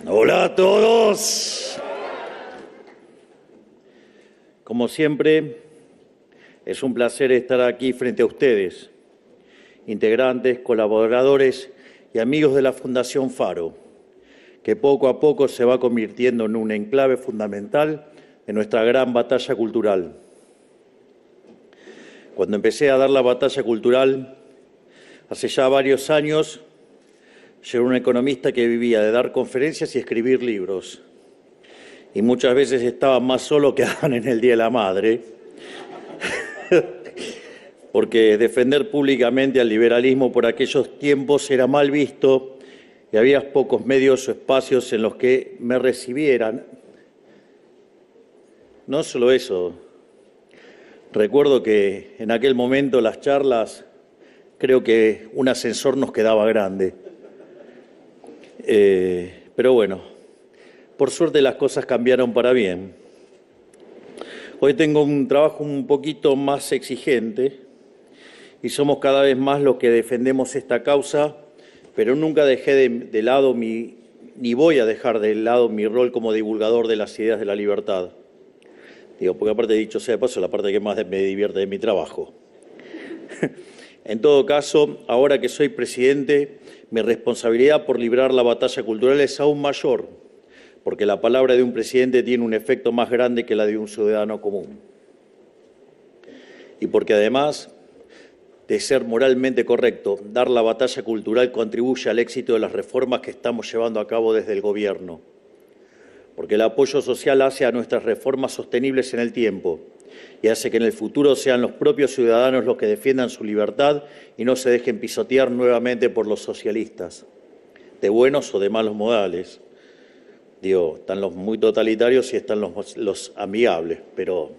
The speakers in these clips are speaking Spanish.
Hola a todos. Como siempre, es un placer estar aquí frente a ustedes, integrantes, colaboradores y amigos de la Fundación Faro, que poco a poco se va convirtiendo en un enclave fundamental de nuestra gran batalla cultural. Cuando empecé a dar la batalla cultural, hace ya varios años, yo era un economista que vivía de dar conferencias y escribir libros. Y muchas veces estaba más solo que en el Día de la Madre, porque defender públicamente al liberalismo por aquellos tiempos era mal visto y había pocos medios o espacios en los que me recibieran. No solo eso, recuerdo que en aquel momento las charlas, creo que un ascensor nos quedaba grande. Pero bueno, por suerte las cosas cambiaron para bien. Hoy tengo un trabajo un poquito más exigente y somos cada vez más los que defendemos esta causa, pero nunca dejé de lado ni voy a dejar de lado mi rol como divulgador de las ideas de la libertad. Digo, porque aparte, dicho sea de paso, la parte que más me divierte de mi trabajo. En todo caso, ahora que soy presidente, mi responsabilidad por librar la batalla cultural es aún mayor, porque la palabra de un presidente tiene un efecto más grande que la de un ciudadano común. Y porque además de ser moralmente correcto, dar la batalla cultural contribuye al éxito de las reformas que estamos llevando a cabo desde el Gobierno. Porque el apoyo social hace a nuestras reformas sostenibles en el tiempo y hace que en el futuro sean los propios ciudadanos los que defiendan su libertad y no se dejen pisotear nuevamente por los socialistas, de buenos o de malos modales. Digo, están los muy totalitarios y están los amigables, pero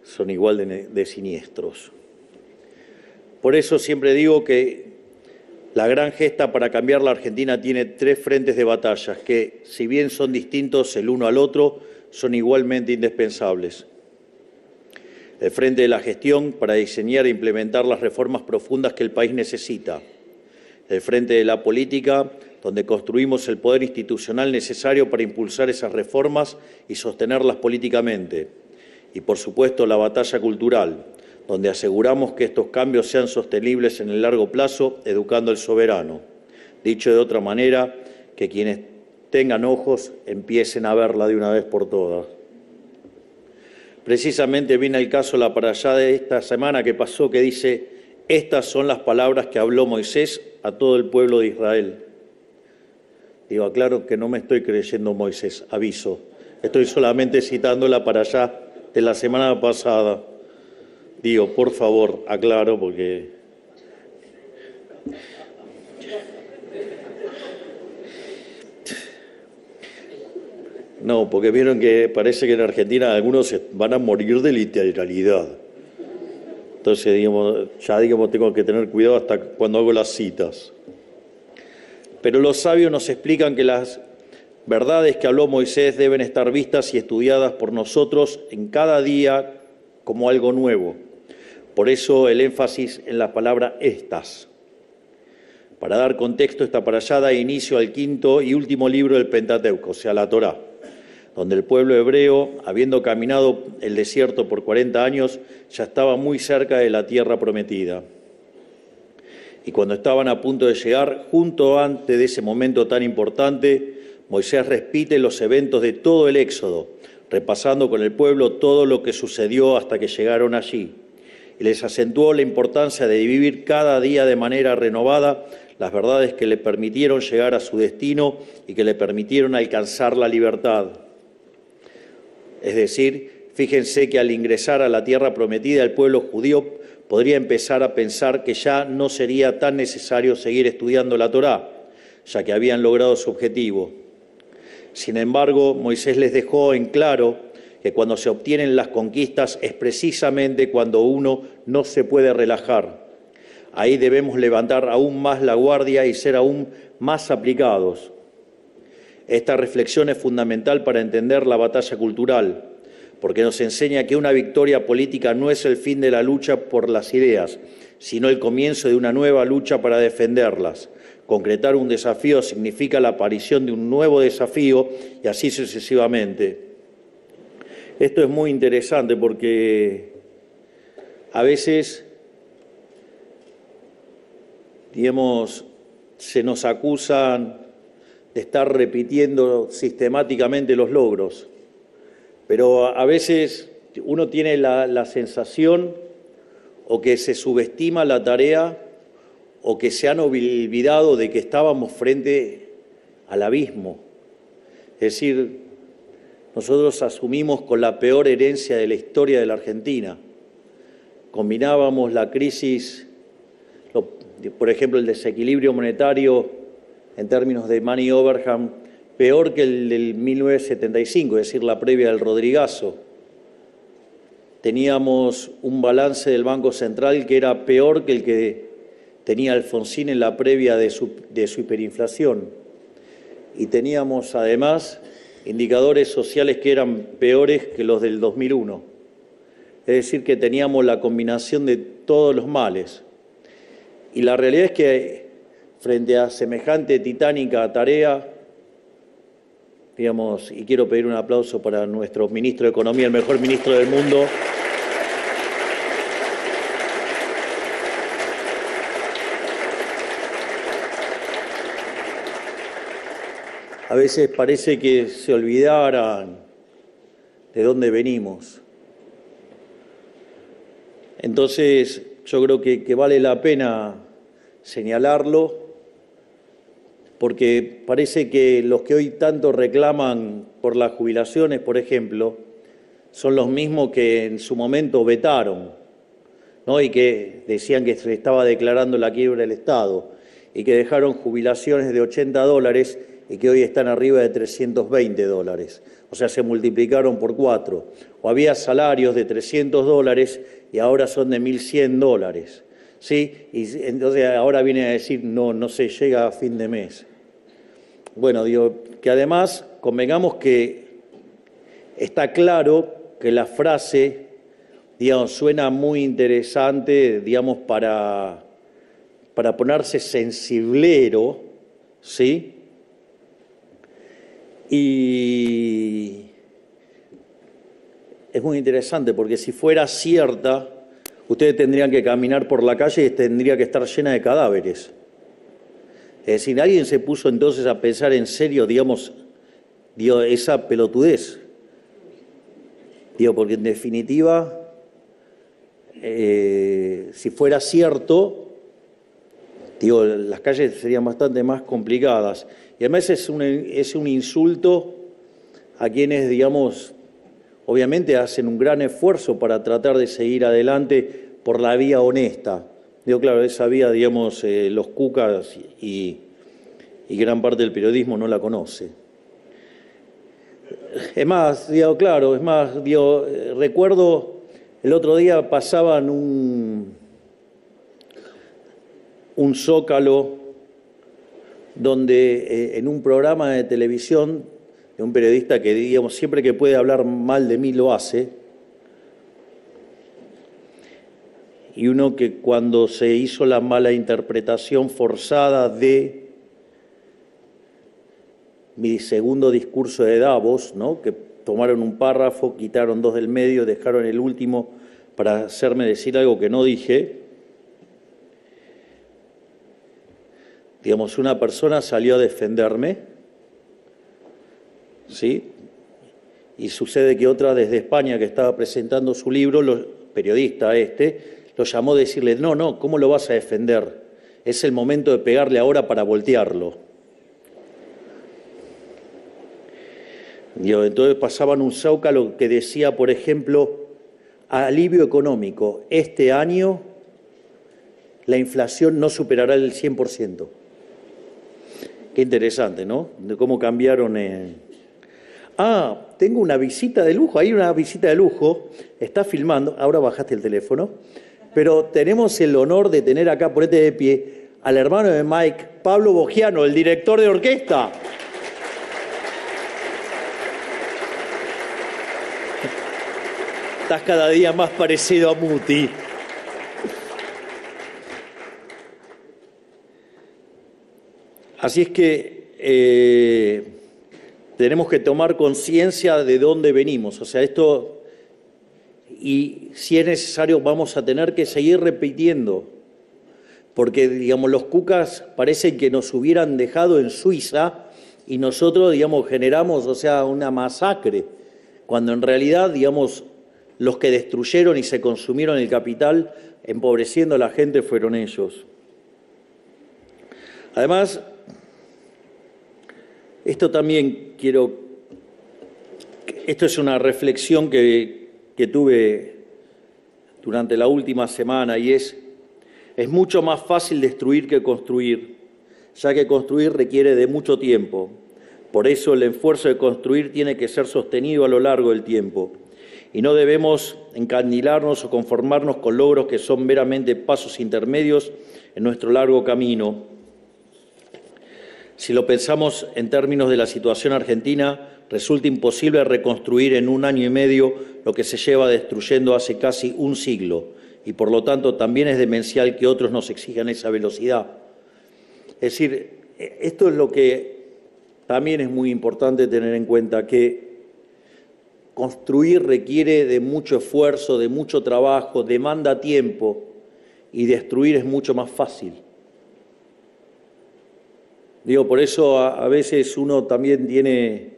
son igual de siniestros. Por eso siempre digo que la gran gesta para cambiar la Argentina tiene tres frentes de batallas que, si bien son distintos el uno al otro, son igualmente indispensables. El frente de la gestión para diseñar e implementar las reformas profundas que el país necesita. El frente de la política, donde construimos el poder institucional necesario para impulsar esas reformas y sostenerlas políticamente. Y, por supuesto, la batalla cultural, donde aseguramos que estos cambios sean sostenibles en el largo plazo, educando al soberano. Dicho de otra manera, que quienes tengan ojos empiecen a verla de una vez por todas. Precisamente viene el caso la para allá de esta semana que pasó, que dice: estas son las palabras que habló Moisés a todo el pueblo de Israel. Digo, aclaro que no me estoy creyendo Moisés, aviso. Estoy solamente citando la para allá de la semana pasada. Digo, por favor, aclaro, porque no, porque vieron que parece que en Argentina algunos van a morir de literalidad. Entonces, ya tengo que tener cuidado hasta cuando hago las citas. Pero los sabios nos explican que las verdades que habló Moisés deben estar vistas y estudiadas por nosotros en cada día como algo nuevo. Por eso el énfasis en la palabra estas. Para dar contexto, esta para allá da inicio al quinto y último libro del Pentateuco, o sea, la Torá, donde el pueblo hebreo, habiendo caminado el desierto por 40 años, ya estaba muy cerca de la tierra prometida. Y cuando estaban a punto de llegar, junto antes de ese momento tan importante, Moisés repite los eventos de todo el Éxodo, repasando con el pueblo todo lo que sucedió hasta que llegaron allí. Y les acentuó la importancia de vivir cada día de manera renovada las verdades que le permitieron llegar a su destino y que le permitieron alcanzar la libertad. Es decir, fíjense que al ingresar a la tierra prometida, el pueblo judío podría empezar a pensar que ya no sería tan necesario seguir estudiando la Torá, ya que habían logrado su objetivo. Sin embargo, Moisés les dejó en claro que cuando se obtienen las conquistas es precisamente cuando uno no se puede relajar. Ahí debemos levantar aún más la guardia y ser aún más aplicados. Esta reflexión es fundamental para entender la batalla cultural, porque nos enseña que una victoria política no es el fin de la lucha por las ideas, sino el comienzo de una nueva lucha para defenderlas, concretar un desafío significa la aparición de un nuevo desafío y así sucesivamente. Esto es muy interesante porque a veces, digamos, se nos acusan de estar repitiendo sistemáticamente los logros, pero a veces uno tiene la sensación o que se subestima la tarea o que se han olvidado de que estábamos frente al abismo. Es decir, nosotros asumimos con la peor herencia de la historia de la Argentina. Combinábamos la crisis, por ejemplo, el desequilibrio monetario en términos de Money Overhang, peor que el del 1975, es decir, la previa del Rodrigazo. Teníamos un balance del Banco Central que era peor que el que tenía Alfonsín en la previa de su hiperinflación. Y teníamos, además, indicadores sociales que eran peores que los del 2001. Es decir, que teníamos la combinación de todos los males. Y la realidad es que, frente a semejante titánica tarea, digamos, y quiero pedir un aplauso para nuestro ministro de Economía, el mejor ministro del mundo, a veces parece que se olvidaran de dónde venimos. Entonces, yo creo que vale la pena señalarlo, porque parece que los que hoy tanto reclaman por las jubilaciones, por ejemplo, son los mismos que en su momento vetaron, ¿no? Y que decían que se le estaba declarando la quiebra del Estado y que dejaron jubilaciones de $80 y que hoy están arriba de $320. O sea, se multiplicaron por 4. O había salarios de $300 y ahora son de $1.100. ¿Sí? Y entonces ahora viene a decir, no se llega a fin de mes. Bueno, digo, que además convengamos que está claro que la frase, digamos, suena muy interesante, digamos, para ponerse sensiblero, ¿sí? Y es muy interesante porque si fuera cierta, ustedes tendrían que caminar por la calle y tendría que estar llena de cadáveres. Es decir, alguien se puso entonces a pensar en serio, digamos, esa pelotudez. Porque en definitiva, si fuera cierto, las calles serían bastante más complicadas. Y además es un insulto a quienes, digamos, obviamente hacen un gran esfuerzo para tratar de seguir adelante por la vía honesta. Claro, esa vía, digamos, los cucas y gran parte del periodismo no la conoce. Es más, recuerdo el otro día pasaban un zócalo donde en un programa de televisión de un periodista que, digamos, siempre que puede hablar mal de mí lo hace, y uno que cuando se hizo la mala interpretación forzada de mi segundo discurso de Davos, ¿no?, que tomaron un párrafo, quitaron 2 del medio, dejaron el último para hacerme decir algo que no dije. Digamos, una persona salió a defenderme, ¿sí? Y sucede que otra desde España que estaba presentando su libro, periodista lo llamó a decirle, no, ¿cómo lo vas a defender? Es el momento de pegarle ahora para voltearlo. Entonces pasaban un zócalo que decía, por ejemplo, alivio económico, este año la inflación no superará el 100%. Qué interesante, ¿no? De cómo cambiaron. Tengo una visita de lujo, hay una visita de lujo, está filmando, ahora bajaste el teléfono, pero tenemos el honor de tener acá, ponete de pie, al hermano de Mike, Pablo Bogiano, el director de orquesta. Estás cada día más parecido a Muti. Así es que tenemos que tomar conciencia de dónde venimos. O sea, esto, y si es necesario, vamos a tener que seguir repitiendo, porque, digamos, los cucas parecen que nos hubieran dejado en Suiza y nosotros, digamos, generamos, o sea, una masacre, cuando en realidad, digamos, los que destruyeron y se consumieron el capital, empobreciendo a la gente, fueron ellos. Además, esto es una reflexión que tuve durante la última semana, y es mucho más fácil destruir que construir, ya que construir requiere de mucho tiempo. Por eso el esfuerzo de construir tiene que ser sostenido a lo largo del tiempo, y no debemos encandilarnos o conformarnos con logros que son meramente pasos intermedios en nuestro largo camino. Si lo pensamos en términos de la situación argentina, resulta imposible reconstruir en 1 año y medio lo que se lleva destruyendo hace casi un siglo, y por lo tanto también es demencial que otros nos exijan esa velocidad. Es decir, esto es lo que también es muy importante tener en cuenta, que construir requiere de mucho esfuerzo, de mucho trabajo, demanda tiempo, y destruir es mucho más fácil. Digo, por eso a veces uno también tiene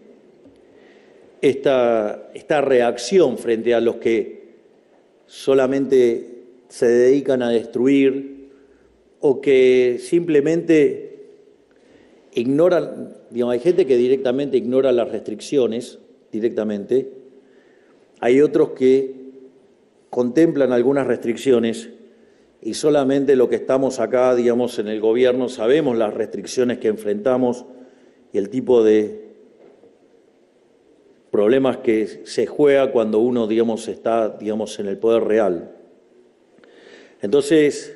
esta reacción frente a los que solamente se dedican a destruir o que simplemente ignoran. Digamos, hay gente que directamente ignora las restricciones, directamente. Hay otros que contemplan algunas restricciones y solamente lo que estamos acá, digamos, en el gobierno, sabemos las restricciones que enfrentamos y el tipo de problemas que se juega cuando uno, digamos, está, digamos, en el poder real. Entonces,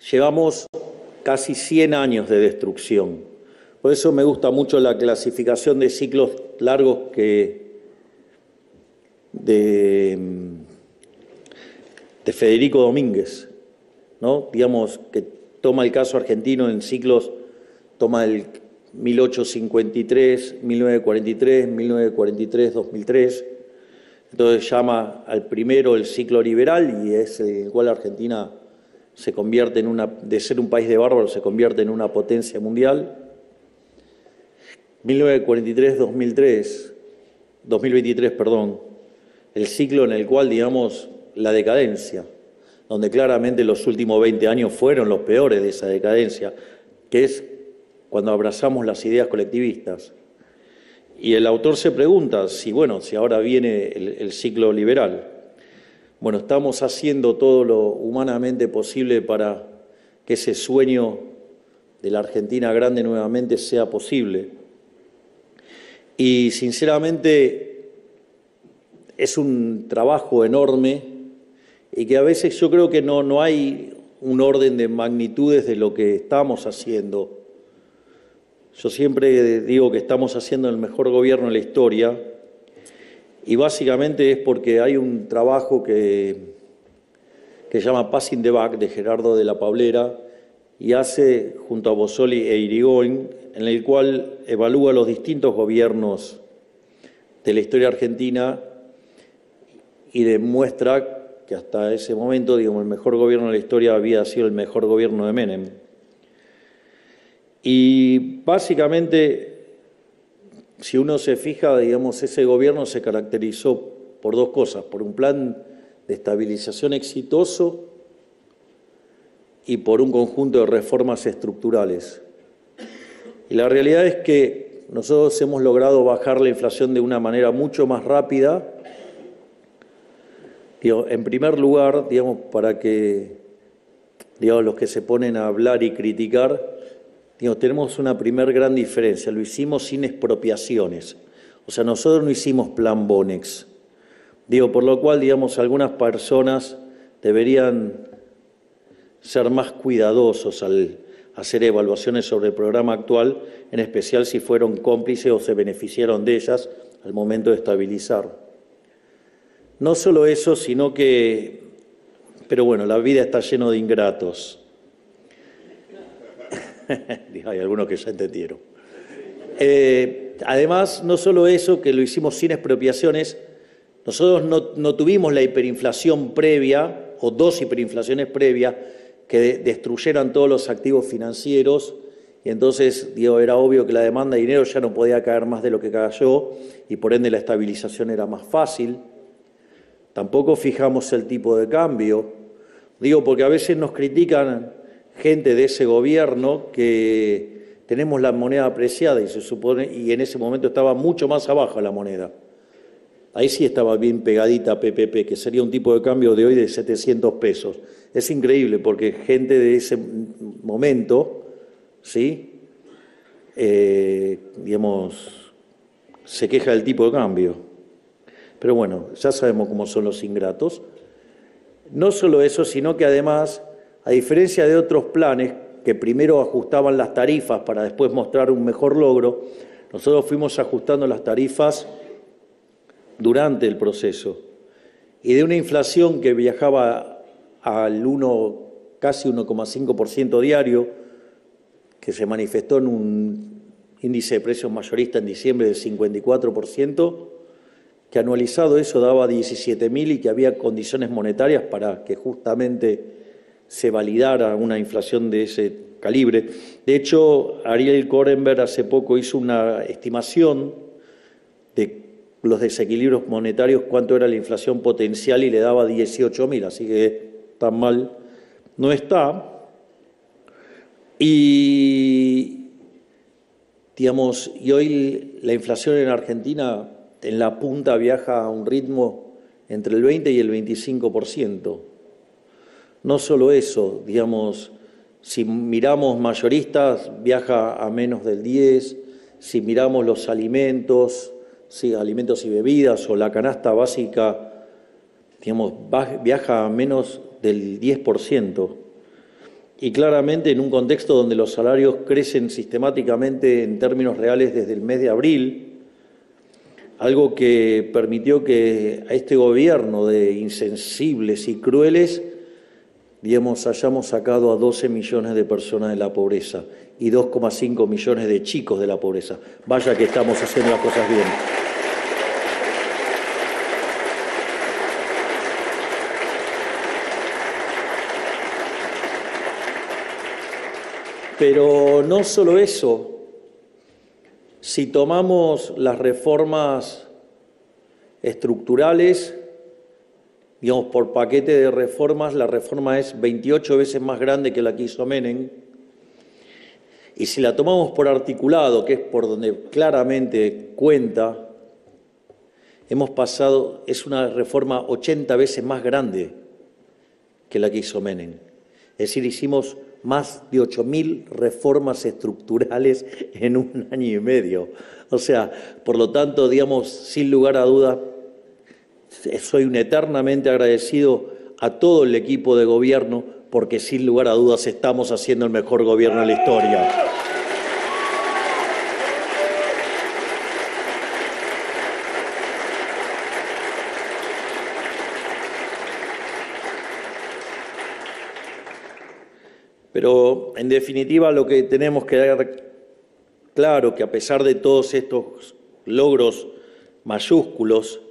llevamos casi 100 años de destrucción. Por eso me gusta mucho la clasificación de ciclos largos de Federico Domínguez, ¿no? Digamos, que toma el caso argentino en ciclos, toma el 1853, 1943, 1943, 2003. Entonces llama al primero el ciclo liberal, y es el cual Argentina se convierte de ser un país de bárbaros, se convierte en una potencia mundial. 2023, perdón, el ciclo en el cual, digamos, la decadencia, donde claramente los últimos 20 años fueron los peores de esa decadencia, que es cuando abrazamos las ideas colectivistas. Y el autor se pregunta si ahora viene el ciclo liberal. Bueno, estamos haciendo todo lo humanamente posible para que ese sueño de la Argentina grande nuevamente sea posible. Y sinceramente es un trabajo enorme, y que a veces yo creo que no hay un orden de magnitudes de lo que estamos haciendo. Yo siempre digo que estamos haciendo el mejor gobierno de la historia, y básicamente es porque hay un trabajo que se llama Passing the Buck, de Gerardo de la Pablera, y hace junto a Bossoli e Irigoyen, en el cual evalúa los distintos gobiernos de la historia argentina y demuestra que hasta ese momento, digamos, el mejor gobierno de la historia había sido el mejor gobierno de Menem. Y básicamente, si uno se fija, digamos, ese gobierno se caracterizó por dos cosas: por un plan de estabilización exitoso y por un conjunto de reformas estructurales. Y la realidad es que nosotros hemos logrado bajar la inflación de una manera mucho más rápida. En primer lugar, digamos, para que, digamos, los que se ponen a hablar y criticar, digamos, tenemos una primer gran diferencia: lo hicimos sin expropiaciones. O sea, nosotros no hicimos plan Bonex. Por lo cual, digamos, algunas personas deberían ser más cuidadosos al hacer evaluaciones sobre el programa actual, en especial si fueron cómplices o se beneficiaron de ellas al momento de estabilizar. No solo eso, sino que, pero bueno, la vida está llena de ingratos. Hay algunos que ya entendieron. Además, no solo eso, que lo hicimos sin expropiaciones, nosotros no tuvimos la hiperinflación previa o dos hiperinflaciones previas que destruyeran todos los activos financieros y entonces, era obvio que la demanda de dinero ya no podía caer más de lo que cayó y por ende la estabilización era más fácil. Tampoco fijamos el tipo de cambio. Porque a veces nos critican gente de ese gobierno que tenemos la moneda apreciada y se supone, y en ese momento estaba mucho más abajo la moneda. Ahí sí estaba bien pegadita a PPP, que sería un tipo de cambio de hoy de 700 pesos. Es increíble porque gente de ese momento, ¿sí? Se queja del tipo de cambio. Pero bueno, ya sabemos cómo son los ingratos. No solo eso, sino que además, a diferencia de otros planes que primero ajustaban las tarifas para después mostrar un mejor logro, nosotros fuimos ajustando las tarifas durante el proceso. Y de una inflación que viajaba al casi 1,5% diario, que se manifestó en un índice de precios mayorista en diciembre del 54%, que anualizado eso daba 17.000 y que había condiciones monetarias para que justamente se validara una inflación de ese calibre. De hecho, Ariel Korenberg hace poco hizo una estimación de los desequilibrios monetarios, cuánto era la inflación potencial y le daba 18.000, así que tan mal no está. Y hoy la inflación en Argentina en la punta viaja a un ritmo entre el 20 y el 25%. No solo eso, si miramos mayoristas, viaja a menos del 10%, si miramos los alimentos, alimentos y bebidas o la canasta básica, viaja a menos del 10%. Y claramente en un contexto donde los salarios crecen sistemáticamente en términos reales desde el mes de abril, algo que permitió que a este gobierno de insensibles y crueles, hayamos sacado a 12 millones de personas de la pobreza y 2,5 millones de chicos de la pobreza. Vaya que estamos haciendo las cosas bien. Pero no solo eso. Si tomamos las reformas estructurales, por paquete de reformas, la reforma es 28 veces más grande que la que hizo Menem. Y si la tomamos por articulado, que es por donde claramente cuenta, es una reforma 80 veces más grande que la que hizo Menem. Es decir, hicimos más de 8.000 reformas estructurales en un año y medio. O sea, por lo tanto, sin lugar a dudas, soy un eternamente agradecido a todo el equipo de gobierno porque sin lugar a dudas estamos haciendo el mejor gobierno de la historia. Pero, en definitiva, lo que tenemos que dar claro que a pesar de todos estos logros mayúsculos,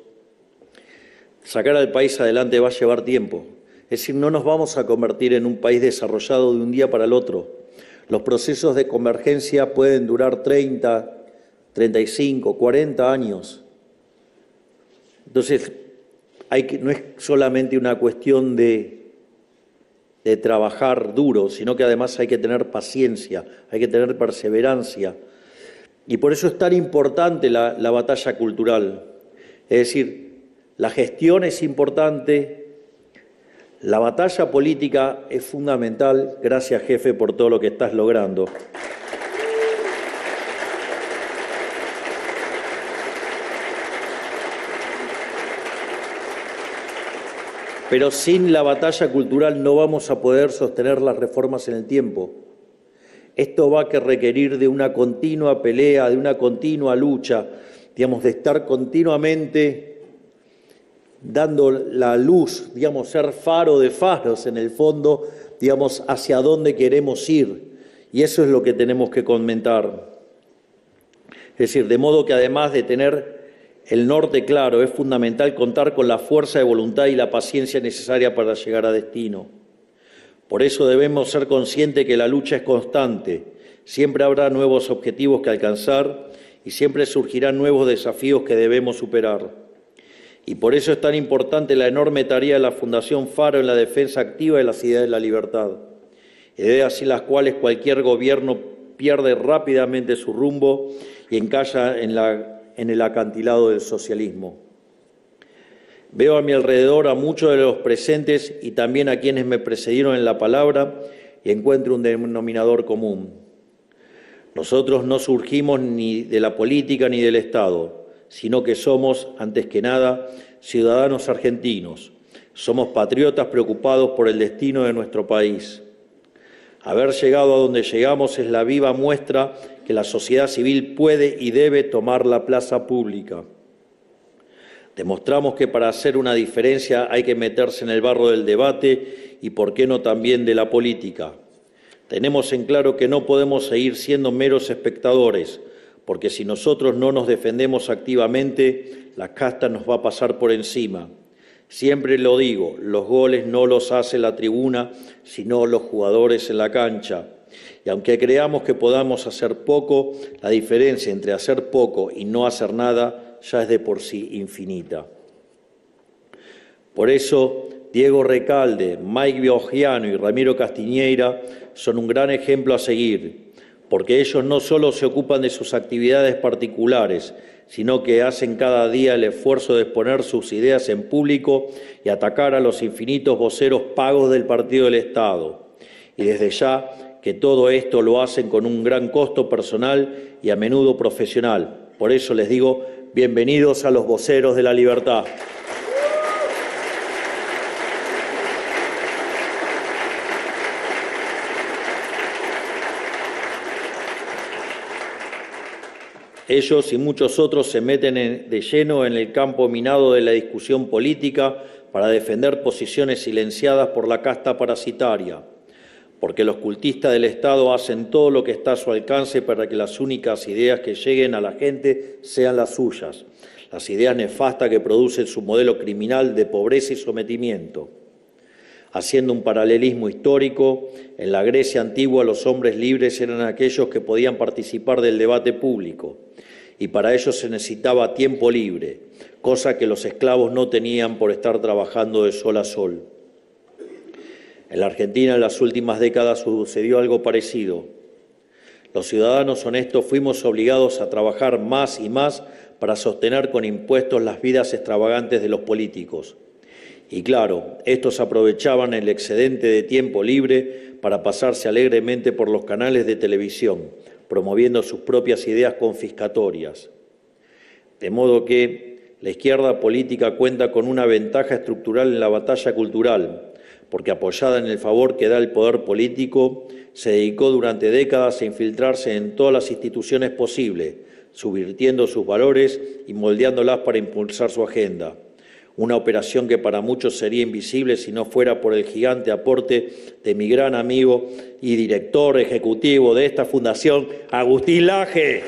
sacar al país adelante va a llevar tiempo. Es decir, no nos vamos a convertir en un país desarrollado de un día para el otro. Los procesos de convergencia pueden durar 30, 35, 40 años. Entonces, no es solamente una cuestión de trabajar duro, sino que además hay que tener paciencia, hay que tener perseverancia. Y por eso es tan importante la batalla cultural. Es decir, la gestión es importante, la batalla política es fundamental. Gracias, jefe, por todo lo que estás logrando. Pero sin la batalla cultural no vamos a poder sostener las reformas en el tiempo. Esto va a requerir de una continua pelea, de una continua lucha, de estar continuamente dando la luz, ser faro de faros en el fondo, hacia dónde queremos ir. Y eso es lo que tenemos que comentar. Es decir, de modo que además de tener el norte claro, es fundamental contar con la fuerza de voluntad y la paciencia necesaria para llegar a destino. Por eso debemos ser conscientes que la lucha es constante, siempre habrá nuevos objetivos que alcanzar y siempre surgirán nuevos desafíos que debemos superar. Y por eso es tan importante la enorme tarea de la Fundación Faro en la defensa activa de las ideas de la libertad, ideas sin las cuales cualquier gobierno pierde rápidamente su rumbo y encalla en el acantilado del socialismo. Veo a mi alrededor a muchos de los presentes y también a quienes me precedieron en la palabra y encuentro un denominador común. Nosotros no surgimos ni de la política ni del Estado, sino que somos, antes que nada, ciudadanos argentinos. Somos patriotas preocupados por el destino de nuestro país. Haber llegado a donde llegamos es la viva muestra que la sociedad civil puede y debe tomar la plaza pública. Demostramos que para hacer una diferencia hay que meterse en el barro del debate y, por qué no, también de la política. Tenemos en claro que no podemos seguir siendo meros espectadores, porque si nosotros no nos defendemos activamente, la casta nos va a pasar por encima. Siempre lo digo, los goles no los hace la tribuna, sino los jugadores en la cancha. Y aunque creamos que podamos hacer poco, la diferencia entre hacer poco y no hacer nada ya es de por sí infinita. Por eso, Diego Recalde, Mike Biogiano y Ramiro Castiñeira son un gran ejemplo a seguir, porque ellos no solo se ocupan de sus actividades particulares, sino que hacen cada día el esfuerzo de exponer sus ideas en público y atacar a los infinitos voceros pagos del Partido del Estado. Y desde ya que todo esto lo hacen con un gran costo personal y a menudo profesional. Por eso les digo, bienvenidos a los voceros de la libertad. Ellos y muchos otros se meten de lleno en el campo minado de la discusión política para defender posiciones silenciadas por la casta parasitaria, porque los cultistas del Estado hacen todo lo que está a su alcance para que las únicas ideas que lleguen a la gente sean las suyas, las ideas nefastas que producen su modelo criminal de pobreza y sometimiento. Haciendo un paralelismo histórico, en la Grecia antigua los hombres libres eran aquellos que podían participar del debate público, y para ello se necesitaba tiempo libre, cosa que los esclavos no tenían por estar trabajando de sol a sol. En la Argentina en las últimas décadas sucedió algo parecido. Los ciudadanos honestos fuimos obligados a trabajar más y más para sostener con impuestos las vidas extravagantes de los políticos. Y claro, estos aprovechaban el excedente de tiempo libre para pasarse alegremente por los canales de televisión, promoviendo sus propias ideas confiscatorias. De modo que la izquierda política cuenta con una ventaja estructural en la batalla cultural, porque apoyada en el favor que da el poder político, se dedicó durante décadas a infiltrarse en todas las instituciones posibles, subvirtiendo sus valores y moldeándolas para impulsar su agenda. Una operación que para muchos sería invisible si no fuera por el gigante aporte de mi gran amigo y director ejecutivo de esta fundación, Agustín Laje.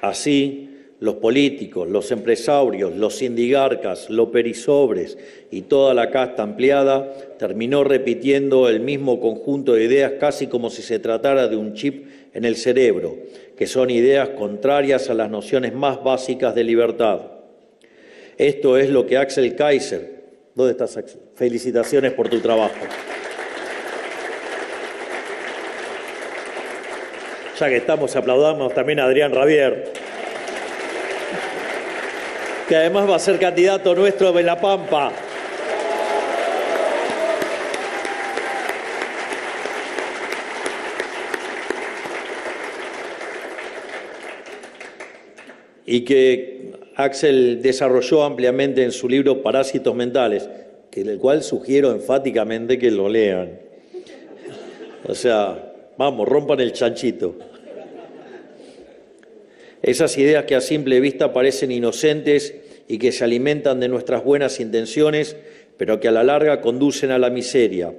Así, los políticos, los empresarios, los sindigarcas, los perisobres y toda la casta ampliada terminó repitiendo el mismo conjunto de ideas casi como si se tratara de un chip en el cerebro, que son ideas contrarias a las nociones más básicas de libertad. Esto es lo que Axel Kaiser... ¿Dónde estás, Axel? Felicitaciones por tu trabajo. Ya que estamos, aplaudamos también a Adrián Rabier, que además va a ser candidato nuestro en La Pampa. Y que Axel desarrolló ampliamente en su libro Parásitos Mentales, el cual sugiero enfáticamente que lo lean. O sea, vamos, rompan el chanchito. Esas ideas que a simple vista parecen inocentes y que se alimentan de nuestras buenas intenciones, pero que a la larga conducen a la miseria.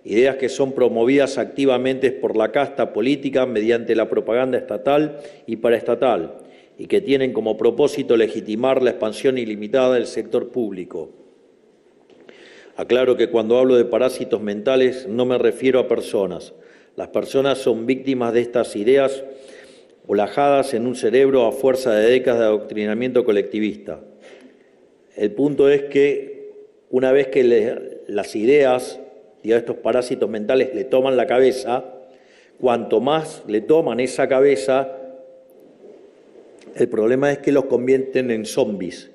Ideas que son promovidas activamente por la casta política mediante la propaganda estatal y paraestatal, y que tienen como propósito legitimar la expansión ilimitada del sector público. Aclaro que cuando hablo de parásitos mentales no me refiero a personas. Las personas son víctimas de estas ideas olajadas en un cerebro a fuerza de décadas de adoctrinamiento colectivista. El punto es que una vez que las ideas, digamos, estos parásitos mentales le toman la cabeza, cuanto más le toman esa cabeza, el problema es que los convierten en zombies.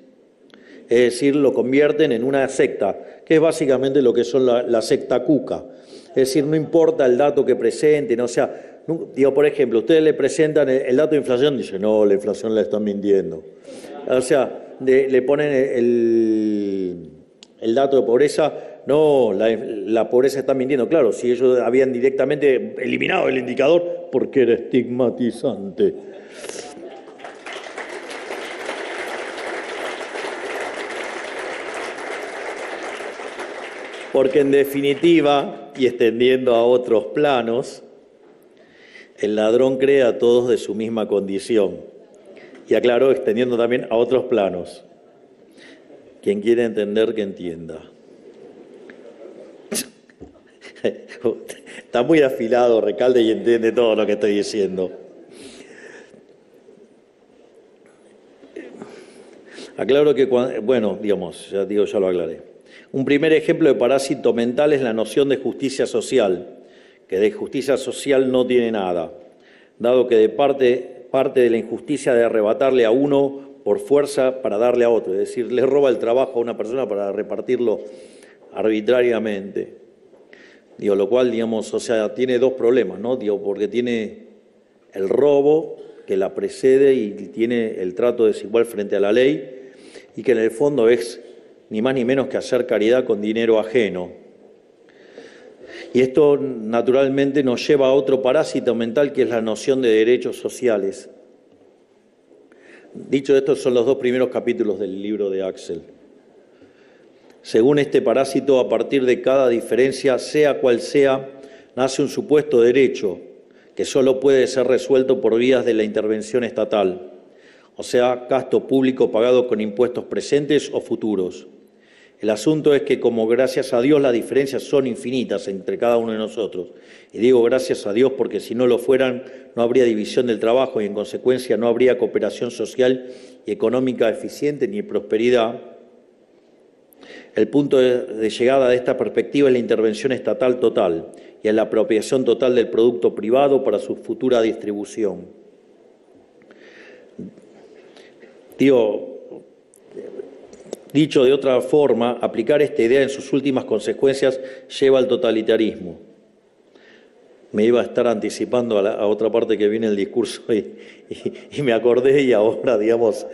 Es decir, lo convierten en una secta, que es básicamente lo que son la secta cuca. Es decir, no importa el dato que presenten, o sea, digo, por ejemplo, ustedes le presentan el dato de inflación, dicen, no, la inflación la están mintiendo. O sea, le ponen el dato de pobreza, no, la pobreza está mintiendo. Claro, si ellos habían directamente eliminado el indicador, porque era estigmatizante. Porque en definitiva, y extendiendo a otros planos, el ladrón cree a todos de su misma condición. Y aclaro, extendiendo también a otros planos. Quien quiere entender, que entienda. Está muy afilado Recalde y entiende todo lo que estoy diciendo. Aclaro que, bueno, digamos, ya lo aclaré. Un primer ejemplo de parásito mental es la noción de justicia social, que de justicia social no tiene nada, dado que de parte de la injusticia de arrebatarle a uno por fuerza para darle a otro, es decir, le roba el trabajo a una persona para repartirlo arbitrariamente. Digo, lo cual, digamos, o sea, tiene dos problemas, ¿no? Digo, porque tiene el robo que la precede y tiene el trato desigual frente a la ley, y que en el fondo es ni más ni menos que hacer caridad con dinero ajeno. Y esto naturalmente nos lleva a otro parásito mental, que es la noción de derechos sociales. Dicho esto, son los dos primeros capítulos del libro de Axel. Según este parásito, a partir de cada diferencia, sea cual sea, nace un supuesto derecho que solo puede ser resuelto por vías de la intervención estatal, o sea, gasto público pagado con impuestos presentes o futuros. El asunto es que, como gracias a Dios las diferencias son infinitas entre cada uno de nosotros, y digo gracias a Dios porque si no lo fueran no habría división del trabajo y en consecuencia no habría cooperación social y económica eficiente ni prosperidad, el punto de llegada de esta perspectiva es la intervención estatal total y en la apropiación total del producto privado para su futura distribución. Dicho de otra forma, aplicar esta idea en sus últimas consecuencias lleva al totalitarismo. Me iba a estar anticipando a otra parte que viene el discurso y me acordé y ahora, digamos,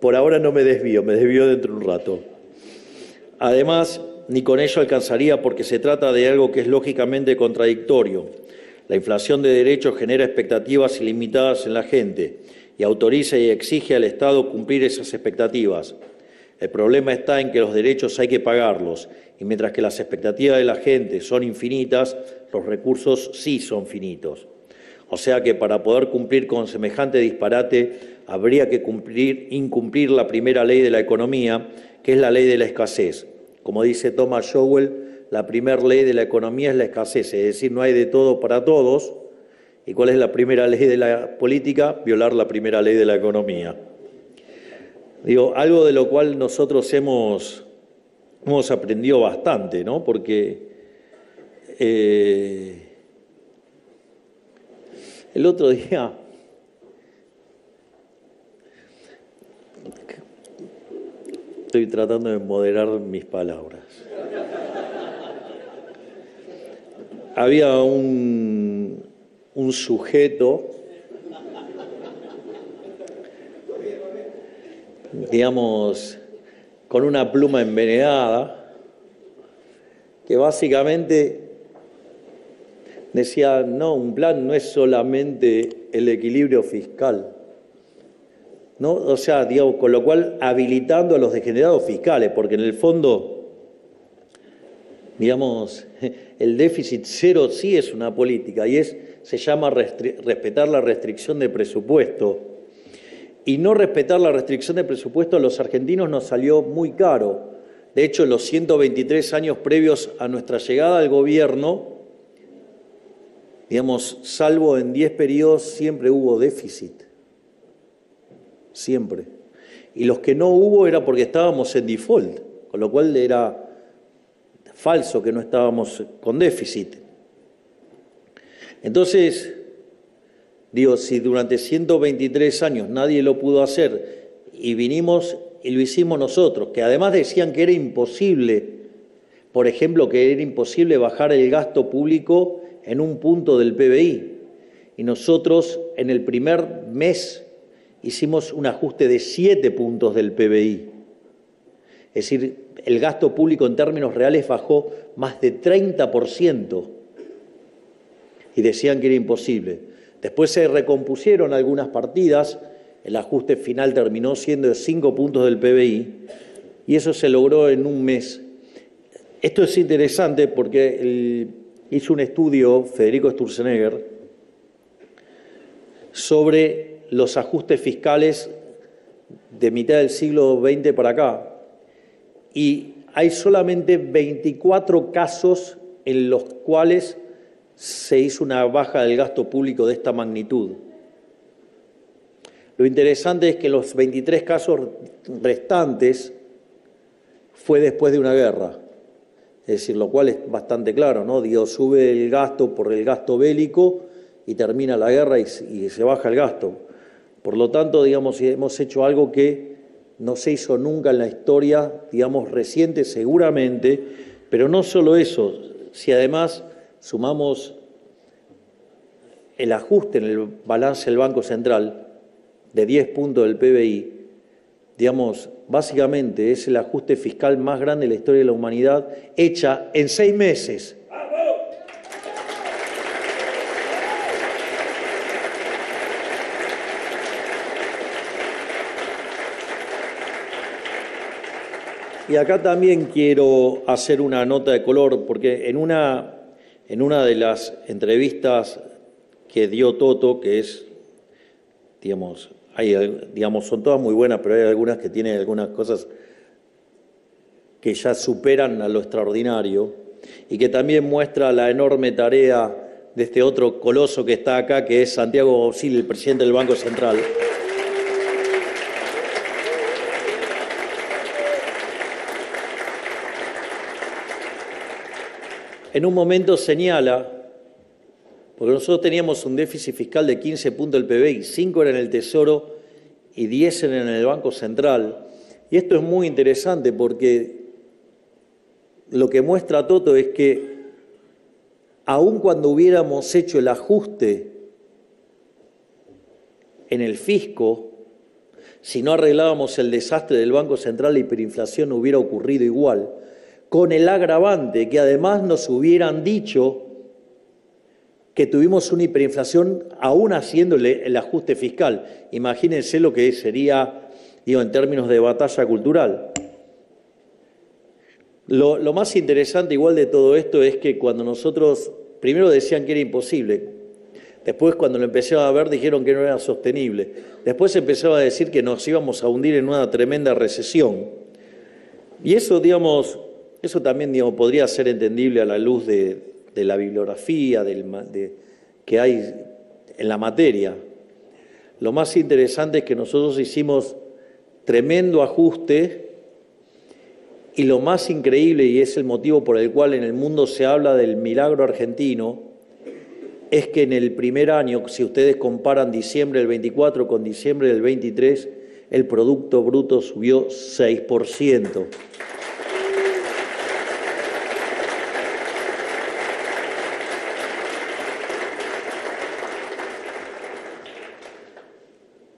por ahora no me desvío dentro de un rato. Además, ni con ello alcanzaría porque se trata de algo que es lógicamente contradictorio. La inflación de derechos genera expectativas ilimitadas en la gente y autoriza y exige al Estado cumplir esas expectativas. El problema está en que los derechos hay que pagarlos, y mientras que las expectativas de la gente son infinitas, los recursos sí son finitos. O sea que para poder cumplir con semejante disparate, habría que incumplir la primera ley de la economía, que es la ley de la escasez. Como dice Thomas Sowell, la primera ley de la economía es la escasez, es decir, no hay de todo para todos. ¿Y cuál es la primera ley de la política? Violar la primera ley de la economía. Algo de lo cual nosotros hemos aprendido bastante, ¿no? Porque el otro día estoy tratando de moderar mis palabras. Había un sujeto, digamos, con una pluma envenenada, que básicamente decía, no, un plan no es solamente el equilibrio fiscal, ¿no? O sea, digamos, con lo cual habilitando a los degenerados fiscales, porque en el fondo, digamos, el déficit cero sí es una política y se llama respetar la restricción de presupuesto. Y no respetar la restricción de presupuesto a los argentinos nos salió muy caro. De hecho, en los 123 años previos a nuestra llegada al gobierno, digamos, salvo en 10 periodos, siempre hubo déficit. Siempre. Y los que no hubo era porque estábamos en default, con lo cual era falso que no estábamos con déficit. Entonces, digo, si durante 123 años nadie lo pudo hacer y vinimos y lo hicimos nosotros, que además decían que era imposible, por ejemplo, que era imposible bajar el gasto público en un punto del PBI, y nosotros en el primer mes hicimos un ajuste de 7 puntos del PBI. Es decir, el gasto público en términos reales bajó más de 30% y decían que era imposible. Después se recompusieron algunas partidas, el ajuste final terminó siendo de 5 puntos del PBI y eso se logró en un mes. Esto es interesante porque hizo un estudio Federico Sturzenegger sobre los ajustes fiscales de mitad del siglo XX para acá y hay solamente 24 casos en los cuales se hizo una baja del gasto público de esta magnitud. Lo interesante es que los 23 casos restantes fue después de una guerra, es decir, lo cual es bastante claro, ¿no? Digo, sube el gasto por el gasto bélico y termina la guerra y se baja el gasto. Por lo tanto, digamos, hemos hecho algo que no se hizo nunca en la historia, digamos, reciente seguramente, pero no solo eso, si además sumamos el ajuste en el balance del Banco Central de 10 puntos del PBI, digamos, básicamente es el ajuste fiscal más grande de la historia de la humanidad, hecha en 6 meses. Y acá también quiero hacer una nota de color, porque en una de las entrevistas que dio Toto, que es, digamos, son todas muy buenas, pero hay algunas que tienen algunas cosas que ya superan a lo extraordinario y que también muestra la enorme tarea de este otro coloso que está acá, que es Santiago Bosil, el presidente del Banco Central. En un momento señala, porque nosotros teníamos un déficit fiscal de 15 puntos del PBI, 5 eran en el Tesoro y 10 eran en el Banco Central. Y esto es muy interesante porque lo que muestra Toto es que aun cuando hubiéramos hecho el ajuste en el fisco, si no arreglábamos el desastre del Banco Central, la hiperinflación hubiera ocurrido igual, con el agravante que además nos hubieran dicho que tuvimos una hiperinflación aún haciéndole el ajuste fiscal. Imagínense lo que sería, digo, en términos de batalla cultural. Lo más interesante igual de todo esto es que cuando nosotros, primero decían que era imposible, después cuando lo empezaron a ver dijeron que no era sostenible, después empezaba a decir que nos íbamos a hundir en una tremenda recesión. Y eso, digamos, eso también, digamos, podría ser entendible a la luz de la bibliografía que hay en la materia. Lo más interesante es que nosotros hicimos tremendo ajuste y lo más increíble, y es el motivo por el cual en el mundo se habla del milagro argentino, es que en el primer año, si ustedes comparan diciembre del 24 con diciembre del 23, el Producto Bruto subió 6%.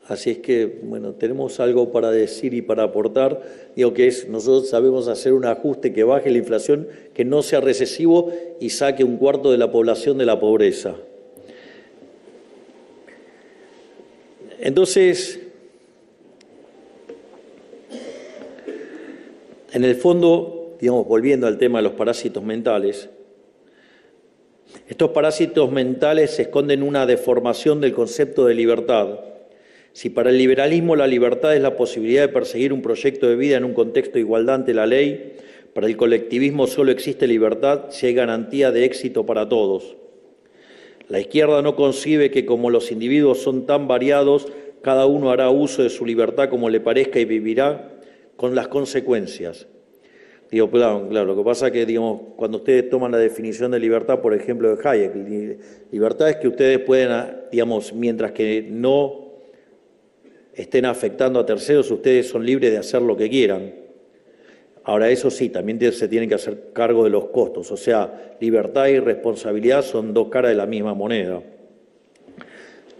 Así es que, bueno, tenemos algo para decir y para aportar. Digo que nosotros sabemos hacer un ajuste que baje la inflación, que no sea recesivo y saque un cuarto de la población de la pobreza. Entonces, en el fondo, digamos, volviendo al tema de los parásitos mentales, estos parásitos mentales se esconden en una deformación del concepto de libertad. Si para el liberalismo la libertad es la posibilidad de perseguir un proyecto de vida en un contexto de igualdad ante la ley, para el colectivismo solo existe libertad si hay garantía de éxito para todos. La izquierda no concibe que como los individuos son tan variados, cada uno hará uso de su libertad como le parezca y vivirá con las consecuencias. Digo, claro, lo que pasa es que, digamos, cuando ustedes toman la definición de libertad, por ejemplo, de Hayek, libertad es que ustedes pueden, digamos, mientras que no estén afectando a terceros, ustedes son libres de hacer lo que quieran. Ahora, eso sí, también se tienen que hacer cargo de los costos. O sea, libertad y responsabilidad son dos caras de la misma moneda.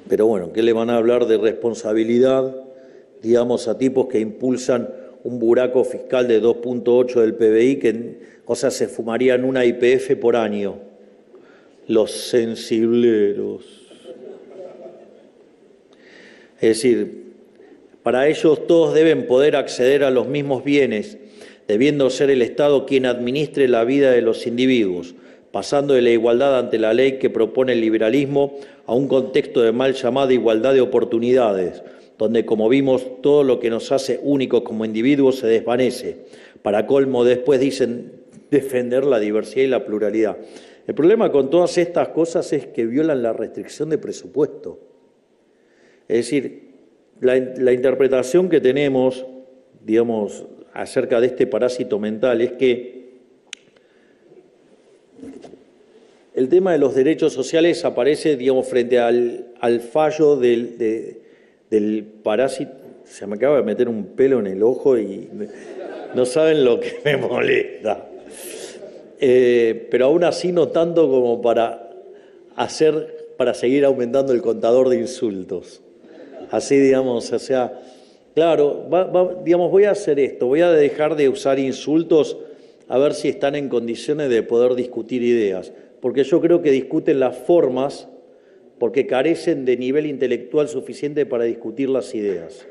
Pero bueno, ¿qué le van a hablar de responsabilidad, digamos, a tipos que impulsan un buraco fiscal de 2.8 del PBI, que, o sea, se fumarían una YPF por año? Los sensibleros. Es decir, para ellos todos deben poder acceder a los mismos bienes, debiendo ser el Estado quien administre la vida de los individuos, pasando de la igualdad ante la ley que propone el liberalismo a un contexto de mal llamada igualdad de oportunidades, donde, como vimos, todo lo que nos hace únicos como individuos se desvanece. Para colmo, después dicen defender la diversidad y la pluralidad. El problema con todas estas cosas es que violan la restricción de presupuesto. Es decir, la interpretación que tenemos, digamos, acerca de este parásito mental es que el tema de los derechos sociales aparece, digamos, frente al fallo del parásito. Se me acaba de meter un pelo en el ojo y no saben lo que me molesta. Pero aún así no tanto como para seguir aumentando el contador de insultos. Así, digamos, o sea, claro, digamos, voy a hacer esto, voy a dejar de usar insultos a ver si están en condiciones de poder discutir ideas, porque yo creo que discuten las formas porque carecen de nivel intelectual suficiente para discutir las ideas.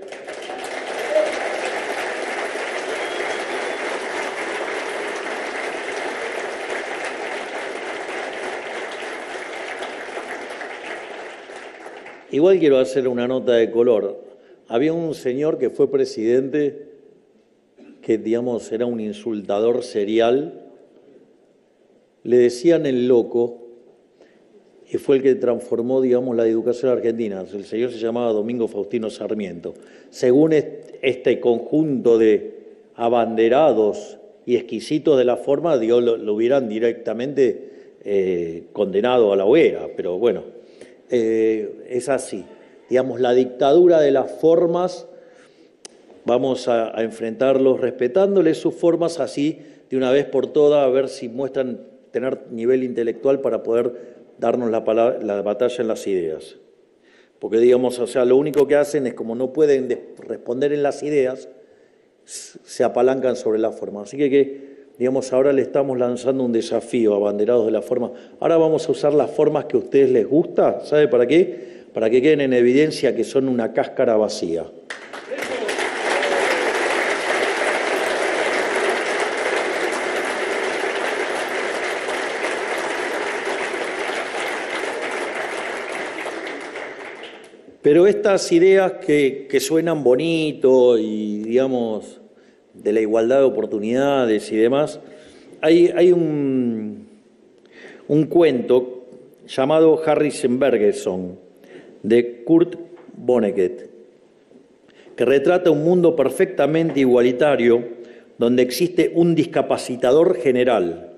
Igual quiero hacer una nota de color. Había un señor que fue presidente que, digamos, era un insultador serial. Le decían el loco y fue el que transformó, digamos, la educación argentina. El señor se llamaba Domingo Faustino Sarmiento. Según este conjunto de abanderados y exquisitos de la forma, Dios lo hubieran directamente condenado a la hoguera, pero bueno. Es así, digamos, la dictadura de las formas, vamos a enfrentarlos respetándoles sus formas, así de una vez por todas, a ver si muestran tener nivel intelectual para poder darnos la batalla en las ideas. Porque, digamos, o sea, lo único que hacen es, como no pueden responder en las ideas, se apalancan sobre la forma. Así que digamos, ahora le estamos lanzando un desafío a abanderados de la forma. Ahora vamos a usar las formas que a ustedes les gusta. ¿Sabe para qué? Para que queden en evidencia que son una cáscara vacía. Pero estas ideas que suenan bonito y, digamos, de la igualdad de oportunidades y demás, hay un cuento llamado Harrison de Kurt Vonnegut, que retrata un mundo perfectamente igualitario donde existe un discapacitador general,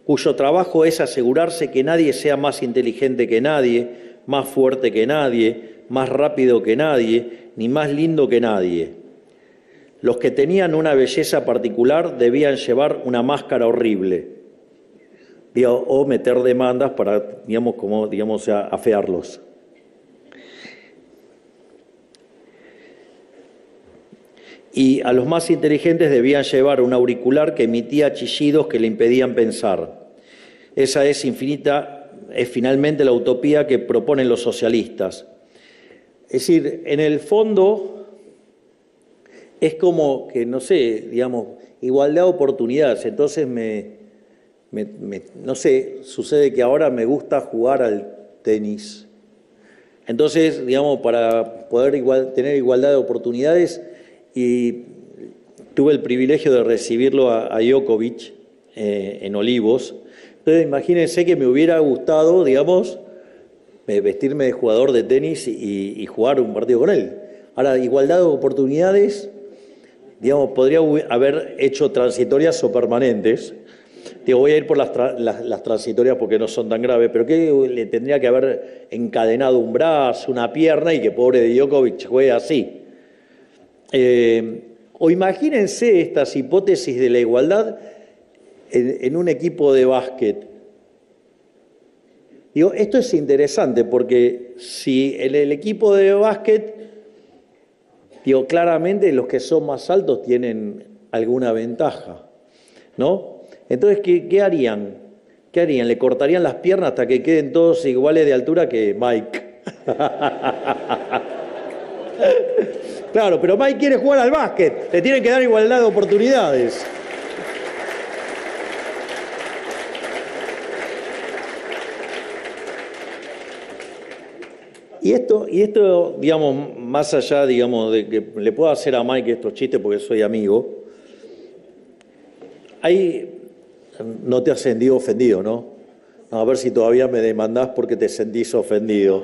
cuyo trabajo es asegurarse que nadie sea más inteligente que nadie, más fuerte que nadie, más rápido que nadie, ni más lindo que nadie. Los que tenían una belleza particular debían llevar una máscara horrible o meter demandas para, digamos, afearlos. y a los más inteligentes debían llevar un auricular que emitía chillidos que le impedían pensar. Esa es finalmente la utopía que proponen los socialistas. Es decir, en el fondo es como que, no sé, digamos, igualdad de oportunidades. Entonces no sé, sucede que ahora me gusta jugar al tenis. Entonces, digamos, para poder tener igualdad de oportunidades, y tuve el privilegio de recibirlo a Djokovic en Olivos. Entonces, imagínense que me hubiera gustado, digamos, vestirme de jugador de tenis y jugar un partido con él. Ahora, igualdad de oportunidades, digamos, podría haber hecho transitorias o permanentes. Digo, voy a ir por las transitorias porque no son tan graves, pero que le tendría que haber encadenado un brazo, una pierna, y que pobre Djokovic juegue así. O imagínense estas hipótesis de la igualdad en un equipo de básquet. Digo, esto es interesante porque si en el equipo de básquet, digo, claramente los que son más altos tienen alguna ventaja, ¿no? Entonces, ¿qué harían? ¿Qué harían? ¿Le cortarían las piernas hasta que queden todos iguales de altura que Mike? Claro, pero Mike quiere jugar al básquet, le tienen que dar igualdad de oportunidades. Y esto, digamos, más allá, digamos, de que le puedo hacer a Mike estos chistes porque soy amigo, no te has sentido ofendido, ¿no? A ver si todavía me demandás porque te sentís ofendido.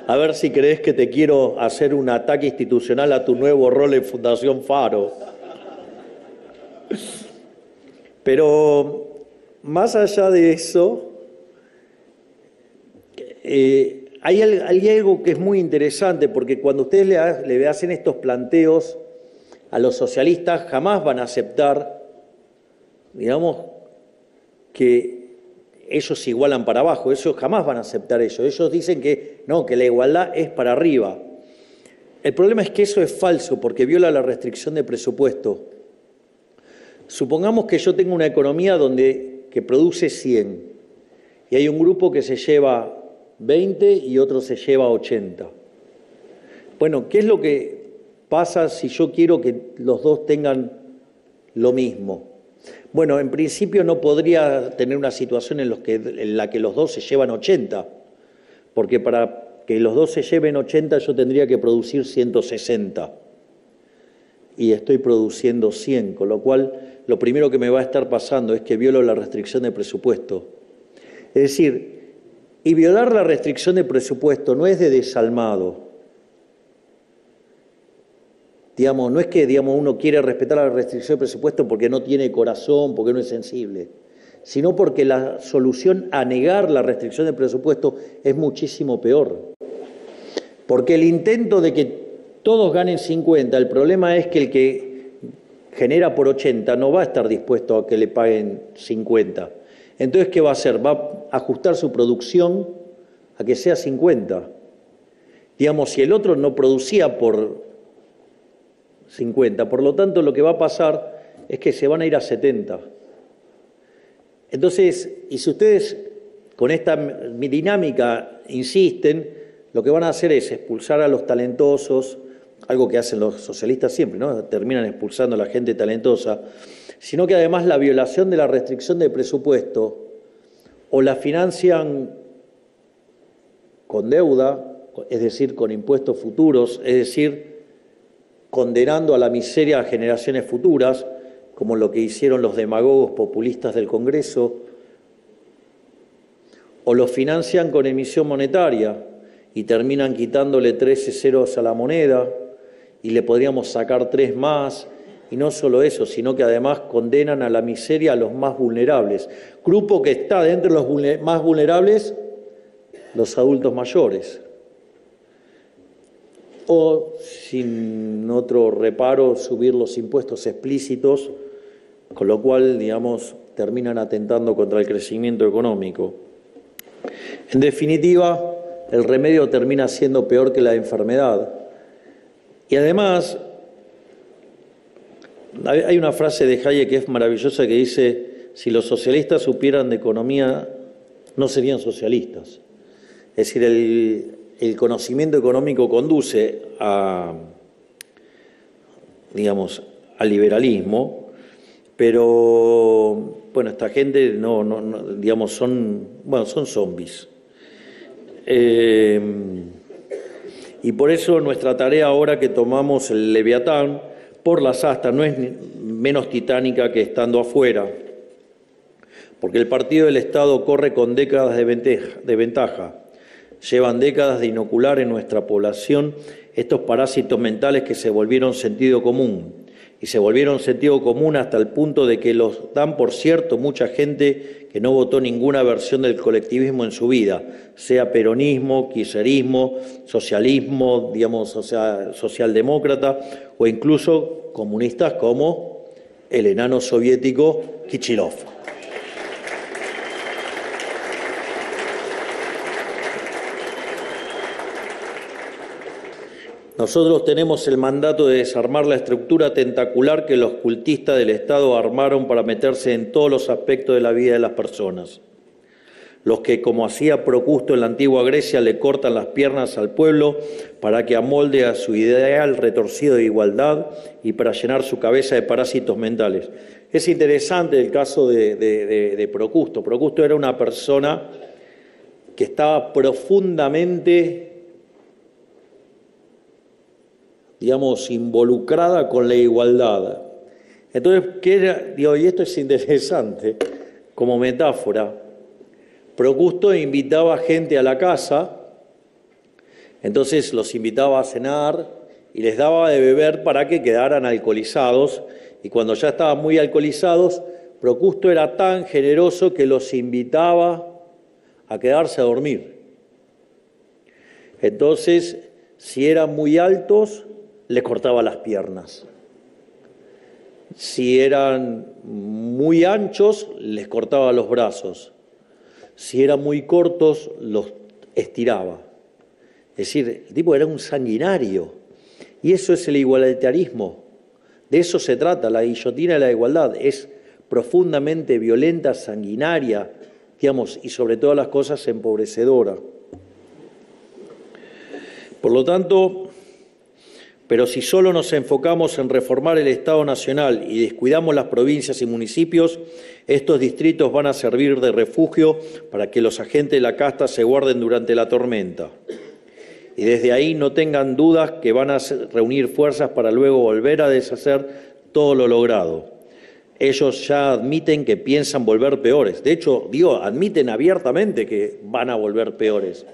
A ver si crees que te quiero hacer un ataque institucional a tu nuevo rol en Fundación Faro. Pero más allá de eso, hay algo que es muy interesante, porque cuando ustedes le hacen estos planteos a los socialistas, jamás van a aceptar, digamos, que ellos se igualan para abajo. Ellos jamás van a aceptar eso. Ellos dicen que no, que la igualdad es para arriba. El problema es que eso es falso, porque viola la restricción de presupuesto. Supongamos que yo tengo una economía que produce 100 y hay un grupo que se lleva 20 y otro se lleva 80. Bueno, ¿qué es lo que pasa si yo quiero que los dos tengan lo mismo? Bueno, en principio no podría tener una situación en la que los dos se llevan 80, porque para que los dos se lleven 80 yo tendría que producir 160 y estoy produciendo 100, con lo cual lo primero que me va a estar pasando es que violo la restricción de presupuesto. Es decir, y violar la restricción de presupuesto no es de desalmado. Digamos, no es que uno quiere respetar la restricción de presupuesto porque no tiene corazón, porque no es sensible, sino porque la solución a negar la restricción de presupuesto es muchísimo peor. Porque el intento de que todos ganen 50, el problema es que el que genera por 80 no va a estar dispuesto a que le paguen 50. Entonces, ¿qué va a hacer? Va a ajustar su producción a que sea 50. Digamos, si el otro no producía por 50, por lo tanto, lo que va a pasar es que se van a ir a 70. Entonces, y si ustedes con esta dinámica insisten, lo que van a hacer es expulsar a los talentosos, algo que hacen los socialistas siempre, ¿no? Terminan expulsando a la gente talentosa, sino que además la violación de la restricción de presupuesto o la financian con deuda, es decir, con impuestos futuros, es decir, condenando a la miseria a generaciones futuras, como lo que hicieron los demagogos populistas del Congreso, o lo financian con emisión monetaria y terminan quitándole 13 ceros a la moneda y le podríamos sacar 3 más, y no solo eso, sino que además condenan a la miseria a los más vulnerables. Grupo que está dentro de los más vulnerables, los adultos mayores. O, sin otro reparo, subir los impuestos explícitos, con lo cual, digamos, terminan atentando contra el crecimiento económico. En definitiva, el remedio termina siendo peor que la enfermedad. Y además, Hay una frase de Hayek que es maravillosa que dice, si los socialistas supieran de economía, no serían socialistas. Es decir, el conocimiento económico conduce a, digamos, al liberalismo, pero, bueno, esta gente no digamos, son zombies. Y por eso nuestra tarea ahora que tomamos el Leviatán por las astas no es menos titánica que estando afuera, porque el partido del Estado corre con décadas de ventaja. Llevan décadas de inocular en nuestra población estos parásitos mentales que se volvieron sentido común. Y se volvieron sentido común hasta el punto de que los dan por cierto mucha gente que no votó ninguna versión del colectivismo en su vida, sea peronismo, kirchnerismo, socialismo, digamos, socialdemócrata o incluso comunistas como el enano soviético Kichilov. Nosotros tenemos el mandato de desarmar la estructura tentacular que los cultistas del Estado armaron para meterse en todos los aspectos de la vida de las personas. Los que, como hacía Procusto en la antigua Grecia, le cortan las piernas al pueblo para que amolde a su ideal retorcido de igualdad y para llenar su cabeza de parásitos mentales. Es interesante el caso de Procusto. Procusto era una persona que estaba profundamente, digamos, involucrada con la igualdad. Entonces, ¿qué era? Digo, y esto es interesante, como metáfora. Procusto invitaba gente a la casa, entonces los invitaba a cenar y les daba de beber para que quedaran alcoholizados, y cuando ya estaban muy alcoholizados, Procusto era tan generoso que los invitaba a quedarse a dormir. Entonces, si eran muy altos, les cortaba las piernas. Si eran muy anchos, les cortaba los brazos. Si eran muy cortos, los estiraba. Es decir, el tipo era un sanguinario. Y eso es el igualitarismo. De eso se trata, la guillotina de la igualdad. Es profundamente violenta, sanguinaria, digamos, y sobre todas las cosas empobrecedora. Por lo tanto, pero si solo nos enfocamos en reformar el Estado Nacional y descuidamos las provincias y municipios, estos distritos van a servir de refugio para que los agentes de la casta se guarden durante la tormenta. Y desde ahí no tengan dudas que van a reunir fuerzas para luego volver a deshacer todo lo logrado. Ellos ya admiten que piensan volver peores. De hecho, admiten abiertamente que van a volver peores.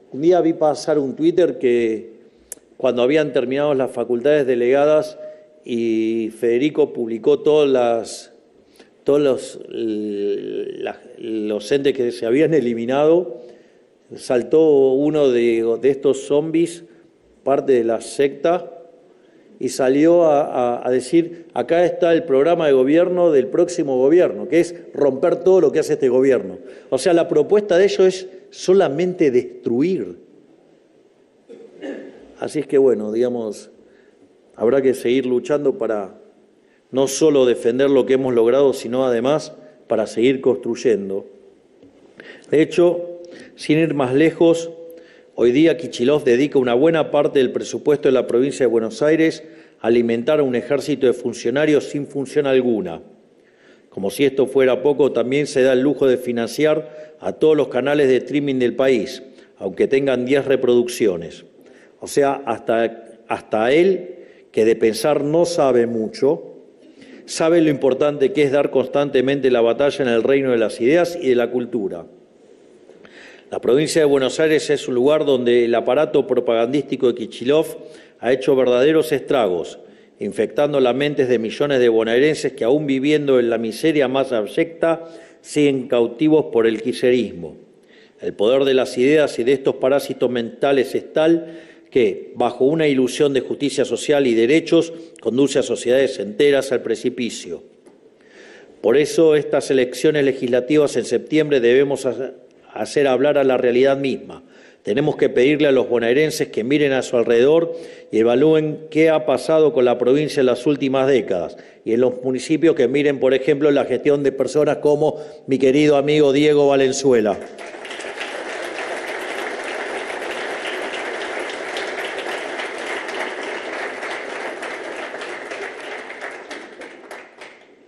Un día vi pasar un Twitter que cuando habían terminado las facultades delegadas y Federico publicó todos los entes que se habían eliminado, saltó uno de estos zombies, parte de la secta, y salió a decir, acá está el programa de gobierno del próximo gobierno, que es romper todo lo que hace este gobierno. O sea, la propuesta de ellos es solamente destruir. Así es que, bueno, digamos, habrá que seguir luchando para no solo defender lo que hemos logrado, sino además para seguir construyendo. De hecho, sin ir más lejos, hoy día Kichilov dedica una buena parte del presupuesto de la provincia de Buenos Aires a alimentar a un ejército de funcionarios sin función alguna. Como si esto fuera poco, también se da el lujo de financiar a todos los canales de streaming del país, aunque tengan 10 reproducciones. O sea, hasta él, que de pensar no sabe mucho, sabe lo importante que es dar constantemente la batalla en el reino de las ideas y de la cultura. La provincia de Buenos Aires es un lugar donde el aparato propagandístico de Kichilov ha hecho verdaderos estragos, infectando las mentes de millones de bonaerenses que, aún viviendo en la miseria más abyecta, siguen cautivos por el kirchnerismo. El poder de las ideas y de estos parásitos mentales es tal que, bajo una ilusión de justicia social y derechos, conduce a sociedades enteras al precipicio. Por eso, estas elecciones legislativas en septiembre debemos hacer hablar a la realidad misma. Tenemos que pedirle a los bonaerenses que miren a su alrededor y evalúen qué ha pasado con la provincia en las últimas décadas. Y en los municipios que miren, por ejemplo, la gestión de personas como mi querido amigo Diego Valenzuela.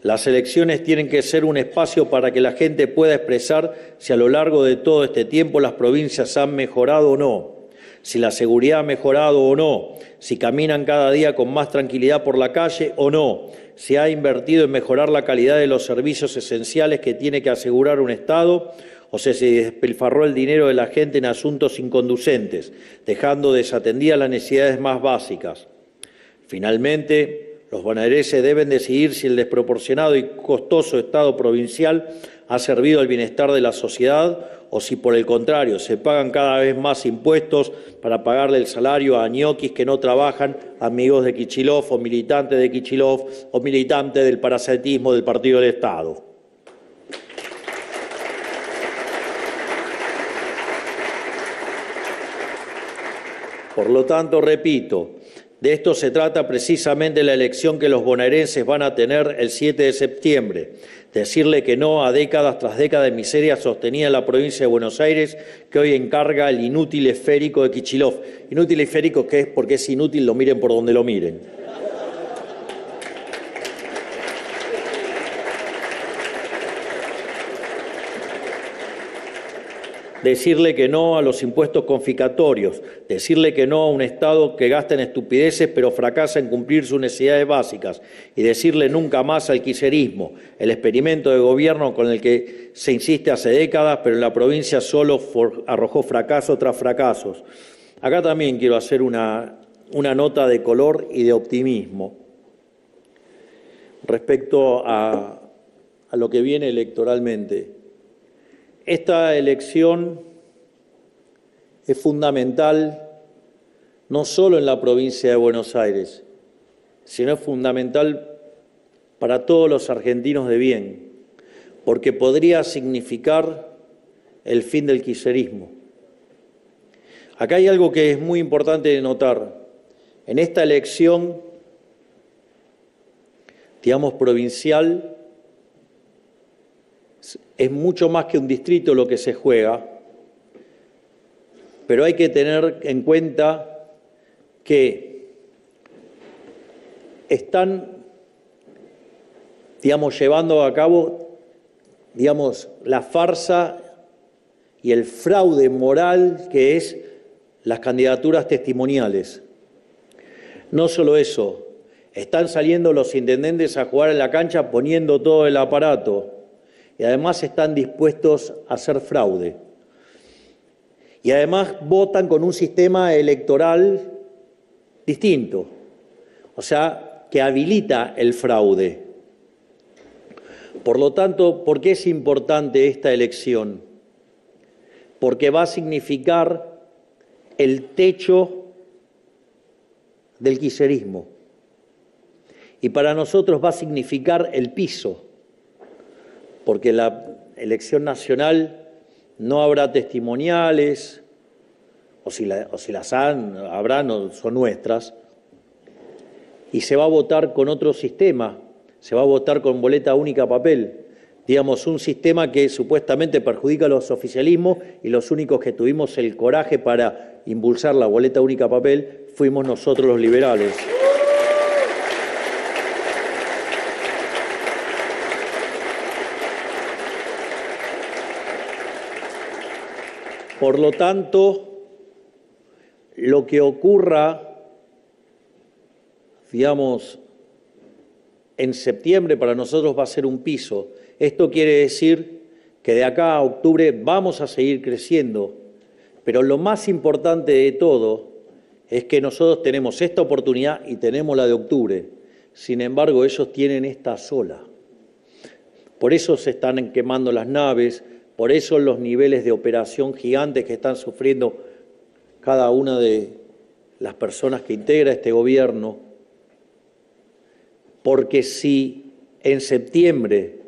Las elecciones tienen que ser un espacio para que la gente pueda expresar si a lo largo de todo este tiempo las provincias han mejorado o no, si la seguridad ha mejorado o no, si caminan cada día con más tranquilidad por la calle o no, si ha invertido en mejorar la calidad de los servicios esenciales que tiene que asegurar un Estado, o si se despilfarró el dinero de la gente en asuntos inconducentes, dejando desatendidas las necesidades más básicas. Finalmente, los bonaerenses deben decidir si el desproporcionado y costoso Estado provincial ha servido al bienestar de la sociedad o si, por el contrario, se pagan cada vez más impuestos para pagarle el salario a ñoquis que no trabajan, amigos de Kicillof o militantes de Kicillof o militantes del parasetismo del Partido del Estado. Por lo tanto, repito, de esto se trata precisamente la elección que los bonaerenses van a tener el 7 de septiembre. Decirle que no a décadas tras décadas de miseria sostenida en la provincia de Buenos Aires, que hoy encarga el inútil esférico de Kicillof. Inútil esférico que es porque es inútil, lo miren por donde lo miren. Decirle que no a los impuestos confiscatorios, decirle que no a un Estado que gasta en estupideces pero fracasa en cumplir sus necesidades básicas y decirle nunca más al kirchnerismo, el experimento de gobierno con el que se insiste hace décadas, pero en la provincia solo arrojó fracaso tras fracasos. Acá también quiero hacer una nota de color y de optimismo respecto a lo que viene electoralmente. Esta elección es fundamental no solo en la provincia de Buenos Aires, sino es fundamental para todos los argentinos de bien, porque podría significar el fin del kirchnerismo. Acá hay algo que es muy importante de notar. En esta elección, digamos, provincial, es mucho más que un distrito lo que se juega, pero hay que tener en cuenta que están, digamos, llevando a cabo, digamos, la farsa y el fraude moral que es las candidaturas testimoniales. No solo eso, están saliendo los intendentes a jugar en la cancha poniendo todo el aparato. Y además están dispuestos a hacer fraude. Y además votan con un sistema electoral distinto, o sea, que habilita el fraude. Por lo tanto, ¿por qué es importante esta elección? Porque va a significar el techo del kirchnerismo. Y para nosotros va a significar el piso, porque la elección nacional no habrá testimoniales, o si las habrá, no son nuestras, y se va a votar con otro sistema, se va a votar con boleta única papel, digamos, un sistema que supuestamente perjudica a los oficialismos y los únicos que tuvimos el coraje para impulsar la boleta única papel fuimos nosotros los liberales. Por lo tanto, lo que ocurra, digamos, en septiembre para nosotros va a ser un piso. Esto quiere decir que de acá a octubre vamos a seguir creciendo, pero lo más importante de todo es que nosotros tenemos esta oportunidad y tenemos la de octubre. Sin embargo, ellos tienen esta sola. Por eso se están quemando las naves. Por eso los niveles de operación gigantes que están sufriendo cada una de las personas que integra este gobierno. Porque si en septiembre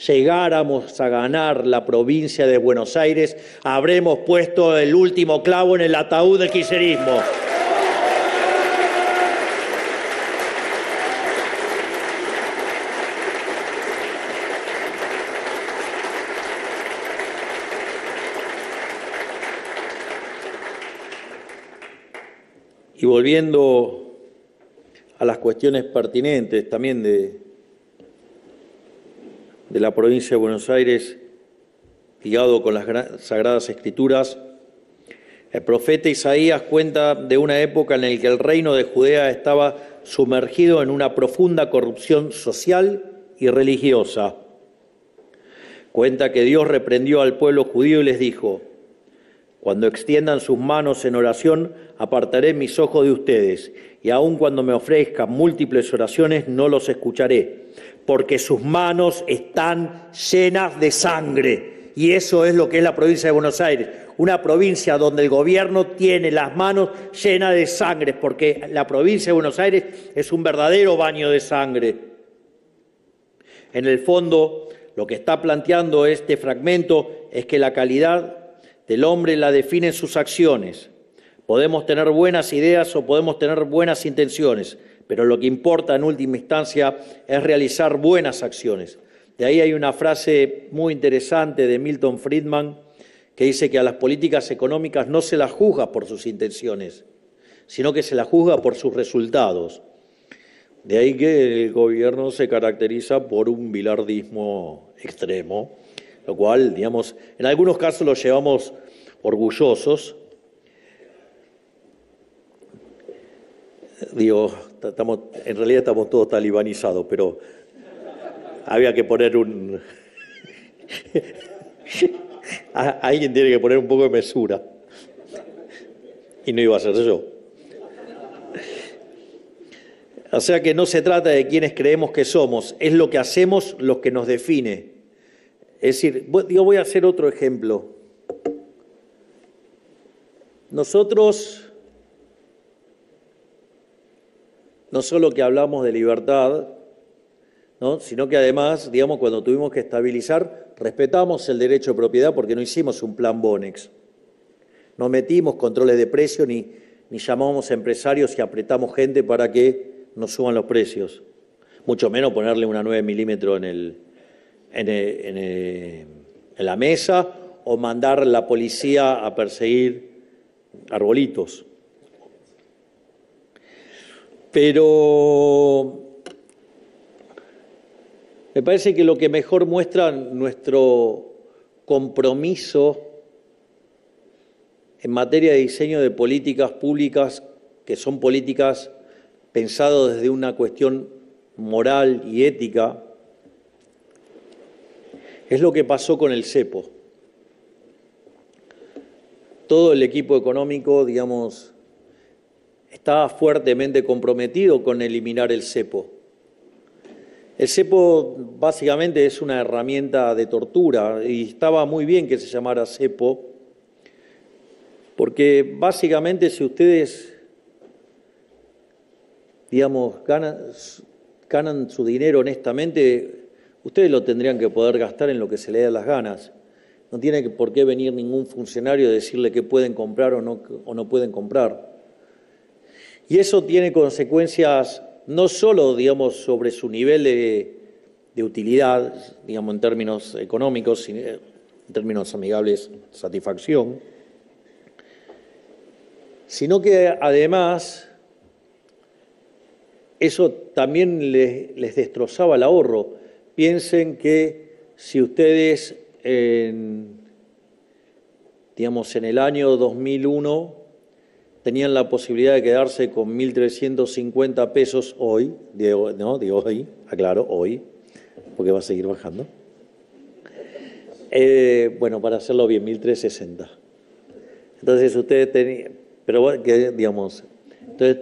llegáramos a ganar la provincia de Buenos Aires, habremos puesto el último clavo en el ataúd del kirchnerismo. Y volviendo a las cuestiones pertinentes también de la provincia de Buenos Aires, ligado con las Sagradas Escrituras, el profeta Isaías cuenta de una época en la que el reino de Judea estaba sumergido en una profunda corrupción social y religiosa. Cuenta que Dios reprendió al pueblo judío y les dijo: cuando extiendan sus manos en oración, apartaré mis ojos de ustedes, y aun cuando me ofrezcan múltiples oraciones, no los escucharé, porque sus manos están llenas de sangre. Y eso es lo que es la provincia de Buenos Aires, una provincia donde el gobierno tiene las manos llenas de sangre, porque la provincia de Buenos Aires es un verdadero baño de sangre. En el fondo, lo que está planteando este fragmento es que la calidad del hombre la definen sus acciones. Podemos tener buenas ideas o podemos tener buenas intenciones, pero lo que importa en última instancia es realizar buenas acciones. De ahí hay una frase muy interesante de Milton Friedman que dice que a las políticas económicas no se las juzga por sus intenciones, sino que se las juzga por sus resultados. De ahí que el gobierno se caracteriza por un bilardismo extremo, lo cual, digamos, en algunos casos lo llevamos orgullosos. Digo, en realidad estamos todos talibanizados, pero había que poner alguien tiene que poner un poco de mesura. Y no iba a ser yo. O sea que no se trata de quienes creemos que somos, es lo que hacemos lo que nos define. Es decir, yo voy a hacer otro ejemplo. Nosotros, no solo que hablamos de libertad, ¿no?, sino que además, digamos, cuando tuvimos que estabilizar, respetamos el derecho de propiedad porque no hicimos un plan Bonex. No metimos controles de precios ni llamamos a empresarios y apretamos gente para que nos suban los precios. Mucho menos ponerle una 9 milímetros en la mesa o mandar la policía a perseguir arbolitos. Pero me parece que lo que mejor muestra nuestro compromiso en materia de diseño de políticas públicas, que son políticas pensadas desde una cuestión moral y ética, es lo que pasó con el cepo. Todo el equipo económico, digamos, estaba fuertemente comprometido con eliminar el cepo. El cepo básicamente es una herramienta de tortura y estaba muy bien que se llamara cepo, porque básicamente si ustedes, digamos, ganan su dinero honestamente, ustedes lo tendrían que poder gastar en lo que se les dé las ganas. No tiene por qué venir ningún funcionario a decirle qué pueden comprar o no pueden comprar. Y eso tiene consecuencias no solo, digamos, sobre su nivel de utilidad, digamos, en términos económicos, sino en términos amigables, satisfacción, sino que además eso también les destrozaba el ahorro. Piensen que si ustedes, digamos, en el año 2001 tenían la posibilidad de quedarse con 1.350 pesos hoy, digo hoy, aclaro, hoy, porque va a seguir bajando. Bueno, para hacerlo bien, 1.360. Entonces ustedes tenían, digamos, entonces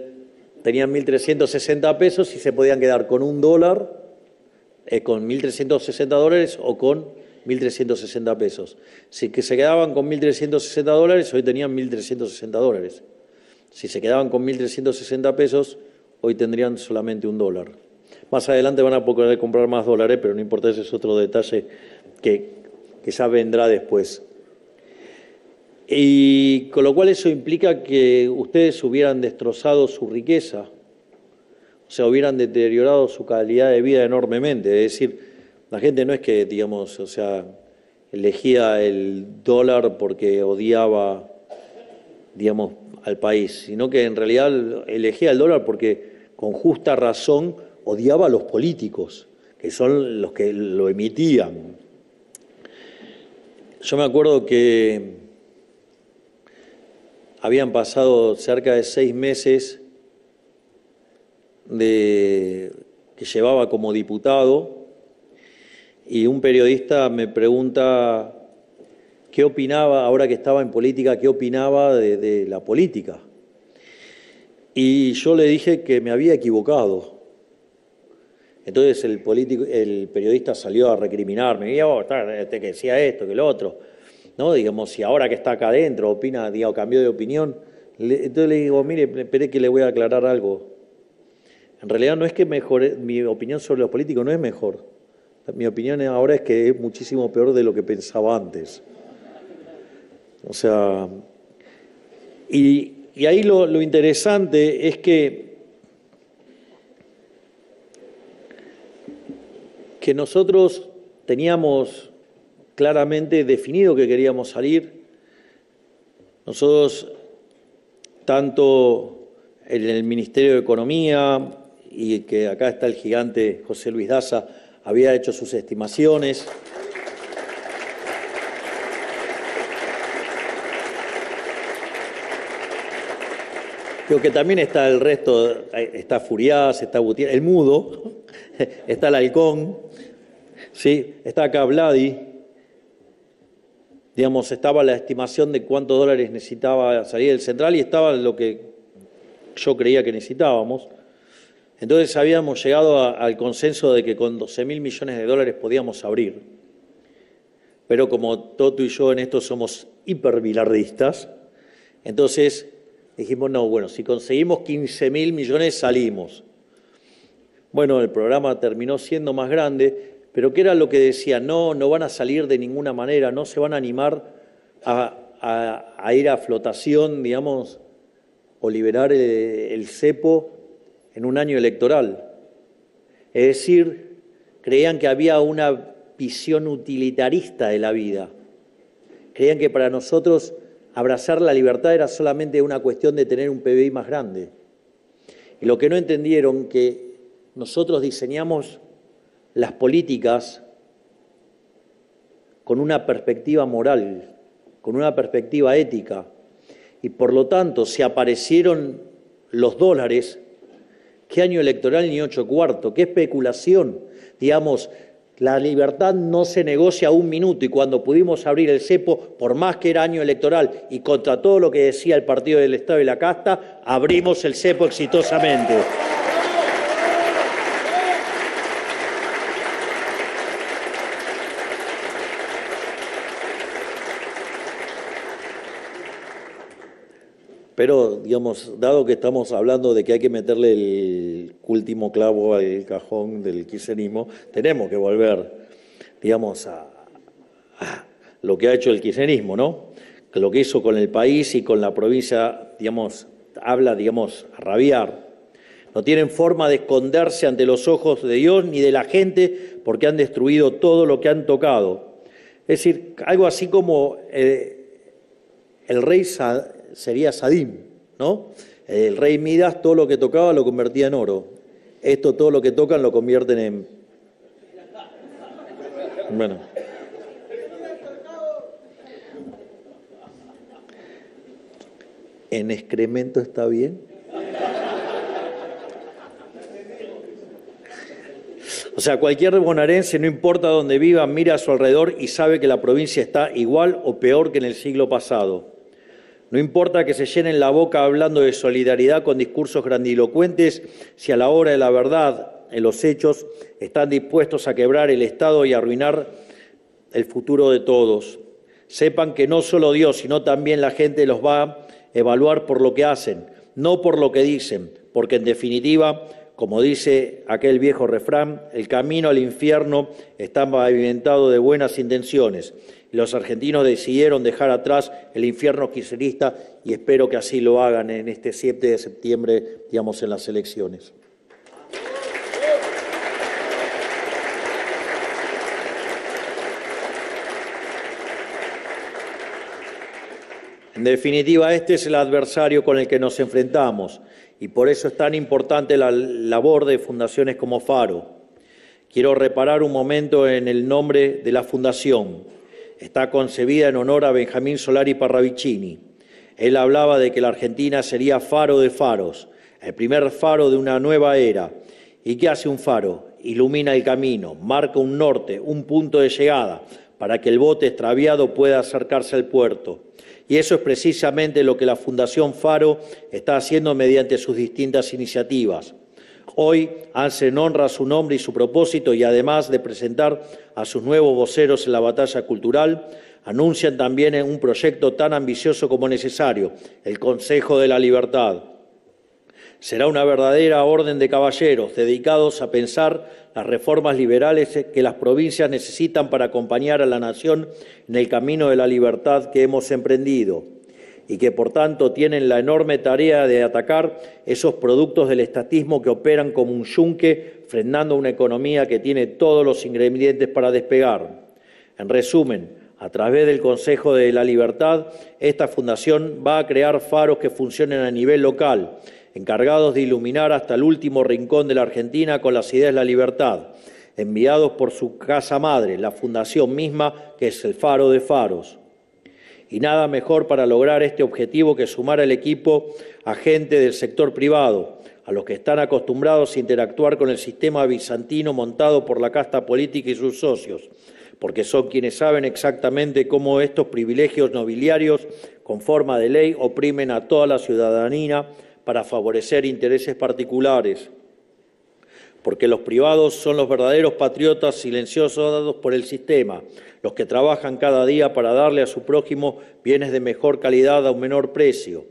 tenían 1.360 pesos y se podían quedar con $1, con 1.360 dólares o con 1.360 pesos. Si que se quedaban con 1.360 dólares, hoy tenían 1.360 dólares. Si se quedaban con 1.360 pesos, hoy tendrían solamente $1. Más adelante van a poder comprar más dólares, pero no importa, ese es otro detalle que ya vendrá después. Y con lo cual eso implica que ustedes hubieran destrozado su riqueza, o sea, hubieran deteriorado su calidad de vida enormemente. Es decir, la gente no es que, digamos, o sea, elegía el dólar porque odiaba, digamos, al país, sino que en realidad elegía el dólar porque con justa razón odiaba a los políticos, que son los que lo emitían. Yo me acuerdo que habían pasado cerca de 6 meses que llevaba como diputado y un periodista me pregunta qué opinaba, ahora que estaba en política, qué opinaba de la política. Y yo le dije que me había equivocado. Entonces el periodista salió a recriminarme, y que decía esto, que lo otro, ¿no? Digamos, si ahora que está acá adentro opina, digamos, cambió de opinión. Entonces le digo, mire, espere que le voy a aclarar algo. En realidad no es que mejore, mi opinión sobre los políticos no es mejor. Mi opinión ahora es que es muchísimo peor de lo que pensaba antes. O sea, y ahí lo interesante es que nosotros teníamos claramente definido que queríamos salir. Nosotros, tanto en el Ministerio de Economía, y que acá está el gigante José Luis Daza, había hecho sus estimaciones. Creo que también está el resto, está Furiás, está Gutiérrez, el Mudo, está el Halcón, ¿sí? Está acá Vladi. Digamos, estaba la estimación de cuántos dólares necesitaba salir del central y estaba lo que yo creía que necesitábamos. Entonces habíamos llegado al consenso de que con 12.000 millones de dólares podíamos abrir. Pero como Toto y yo en esto somos hiperbilardistas, entonces dijimos, no, bueno, si conseguimos 15.000 millones salimos. Bueno, el programa terminó siendo más grande, pero ¿qué era lo que decía? No van a salir de ninguna manera, no se van a animar a ir a flotación, digamos, o liberar el cepo en un año electoral. Es decir, creían que había una visión utilitarista de la vida. Creían que para nosotros abrazar la libertad era solamente una cuestión de tener un PBI más grande. Y lo que no entendieron que nosotros diseñamos las políticas con una perspectiva moral, con una perspectiva ética, y por lo tanto, si aparecieron los dólares, ¿qué año electoral ni 8/4? ¿Qué especulación? Digamos, la libertad no se negocia un minuto, y cuando pudimos abrir el cepo, por más que era año electoral y contra todo lo que decía el Partido del Estado y la Casta, abrimos el cepo exitosamente. Pero, digamos, dado que estamos hablando de que hay que meterle el último clavo al cajón del kirchnerismo, tenemos que volver, digamos, a lo que ha hecho el kirchnerismo, ¿no? Que lo que hizo con el país y con la provincia, digamos, habla, digamos, a rabiar. No tienen forma de esconderse ante los ojos de Dios ni de la gente porque han destruido todo lo que han tocado. Es decir, algo así como el rey sería Sadim, ¿no? El rey Midas todo lo que tocaba lo convertía en oro. Esto todo lo que tocan lo convierten en... Bueno. ¿En excremento está bien? O sea, cualquier bonaerense, no importa dónde viva, mira a su alrededor y sabe que la provincia está igual o peor que en el siglo pasado. No importa que se llenen la boca hablando de solidaridad con discursos grandilocuentes, si a la hora de la verdad, en los hechos, están dispuestos a quebrar el Estado y arruinar el futuro de todos. Sepan que no solo Dios, sino también la gente los va a evaluar por lo que hacen, no por lo que dicen, porque en definitiva, como dice aquel viejo refrán, el camino al infierno está pavimentado de buenas intenciones. Y los argentinos decidieron dejar atrás el infierno kirchnerista y espero que así lo hagan en este 7 de septiembre, digamos, en las elecciones. En definitiva, este es el adversario con el que nos enfrentamos y por eso es tan importante la labor de fundaciones como Faro. Quiero reparar un momento en el nombre de la fundación. Está concebida en honor a Benjamín Solari Parravicini. Él hablaba de que la Argentina sería faro de faros, el primer faro de una nueva era. ¿Y qué hace un faro? Ilumina el camino, marca un norte, un punto de llegada, para que el bote extraviado pueda acercarse al puerto. Y eso es precisamente lo que la Fundación Faro está haciendo mediante sus distintas iniciativas. Hoy hacen honra a su nombre y su propósito y además de presentar a sus nuevos voceros en la batalla cultural, anuncian también un proyecto tan ambicioso como necesario, el Consejo de la Libertad. Será una verdadera orden de caballeros dedicados a pensar las reformas liberales que las provincias necesitan para acompañar a la nación en el camino de la libertad que hemos emprendido y que, por tanto, tienen la enorme tarea de atacar esos productos del estatismo que operan como un yunque, frenando una economía que tiene todos los ingredientes para despegar. En resumen, a través del Consejo de la Libertad, esta fundación va a crear faros que funcionen a nivel local, encargados de iluminar hasta el último rincón de la Argentina con las ideas de la libertad, enviados por su casa madre, la fundación misma, que es el Faro de Faros. Y nada mejor para lograr este objetivo que sumar al equipo a gente del sector privado, a los que están acostumbrados a interactuar con el sistema bizantino montado por la casta política y sus socios, porque son quienes saben exactamente cómo estos privilegios nobiliarios, con forma de ley, oprimen a toda la ciudadanía para favorecer intereses particulares. Porque los privados son los verdaderos patriotas silenciosos dados por el sistema, los que trabajan cada día para darle a su prójimo bienes de mejor calidad a un menor precio.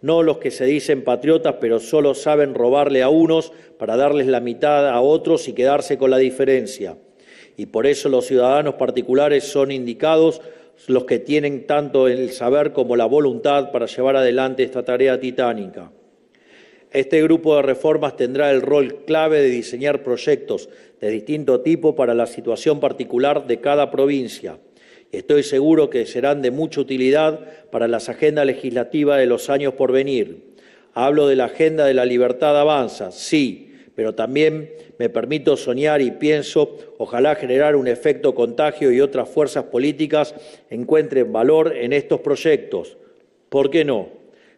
No los que se dicen patriotas pero solo saben robarle a unos para darles la mitad a otros y quedarse con la diferencia. Y por eso los ciudadanos particulares son indicados los que tienen tanto el saber como la voluntad para llevar adelante esta tarea titánica. Este grupo de reformas tendrá el rol clave de diseñar proyectos de distinto tipo para la situación particular de cada provincia. Y estoy seguro que serán de mucha utilidad para las agendas legislativas de los años por venir. Hablo de la agenda de la libertad avanza, sí, pero también me permito soñar y pienso, ojalá generar un efecto contagio y otras fuerzas políticas encuentren valor en estos proyectos. ¿Por qué no?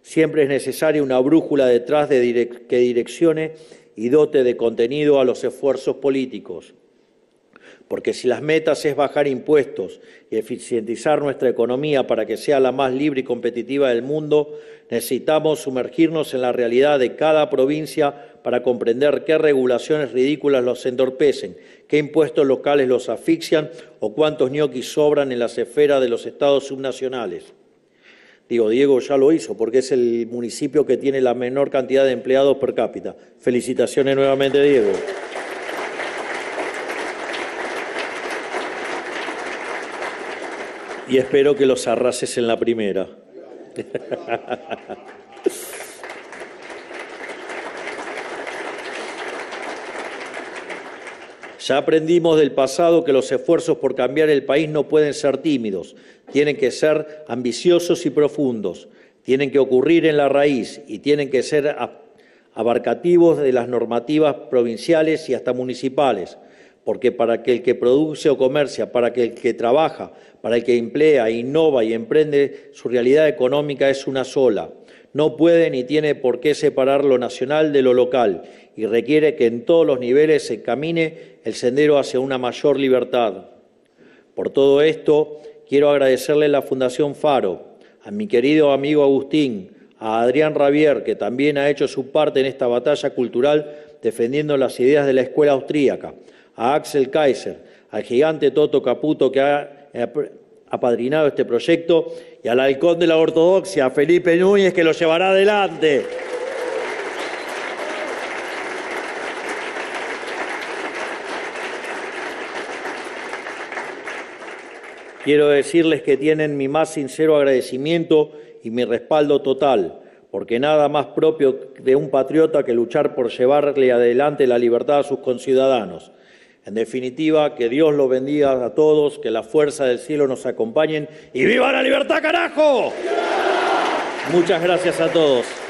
Siempre es necesaria una brújula detrás que direccione y dote de contenido a los esfuerzos políticos. Porque si las metas es bajar impuestos y eficientizar nuestra economía para que sea la más libre y competitiva del mundo, necesitamos sumergirnos en la realidad de cada provincia para comprender qué regulaciones ridículas los entorpecen, qué impuestos locales los asfixian o cuántos ñoquis sobran en las esferas de los estados subnacionales. Diego ya lo hizo porque es el municipio que tiene la menor cantidad de empleados per cápita. Felicitaciones nuevamente, Diego. Y espero que los arrases en la primera. Ya aprendimos del pasado que los esfuerzos por cambiar el país no pueden ser tímidos, tienen que ser ambiciosos y profundos, tienen que ocurrir en la raíz y tienen que ser abarcativos de las normativas provinciales y hasta municipales, porque para que el que produce o comercia, para que el que trabaja, para el que emplea, innova y emprende, su realidad económica es una sola. No puede ni tiene por qué separar lo nacional de lo local y requiere que en todos los niveles se camine el sendero hacia una mayor libertad. Por todo esto, quiero agradecerle a la Fundación Faro, a mi querido amigo Agustín, a Adrián Rabier, que también ha hecho su parte en esta batalla cultural defendiendo las ideas de la escuela austríaca, a Axel Kaiser, al gigante Toto Caputo que ha apadrinado este proyecto y al halcón de la ortodoxia, Felipe Núñez, que lo llevará adelante. quiero decirles que tienen mi más sincero agradecimiento y mi respaldo total, porque nada más propio de un patriota que luchar por llevarle adelante la libertad a sus conciudadanos. En definitiva, que Dios los bendiga a todos, que la fuerza del cielo nos acompañen y ¡viva la libertad, carajo! Muchas gracias a todos.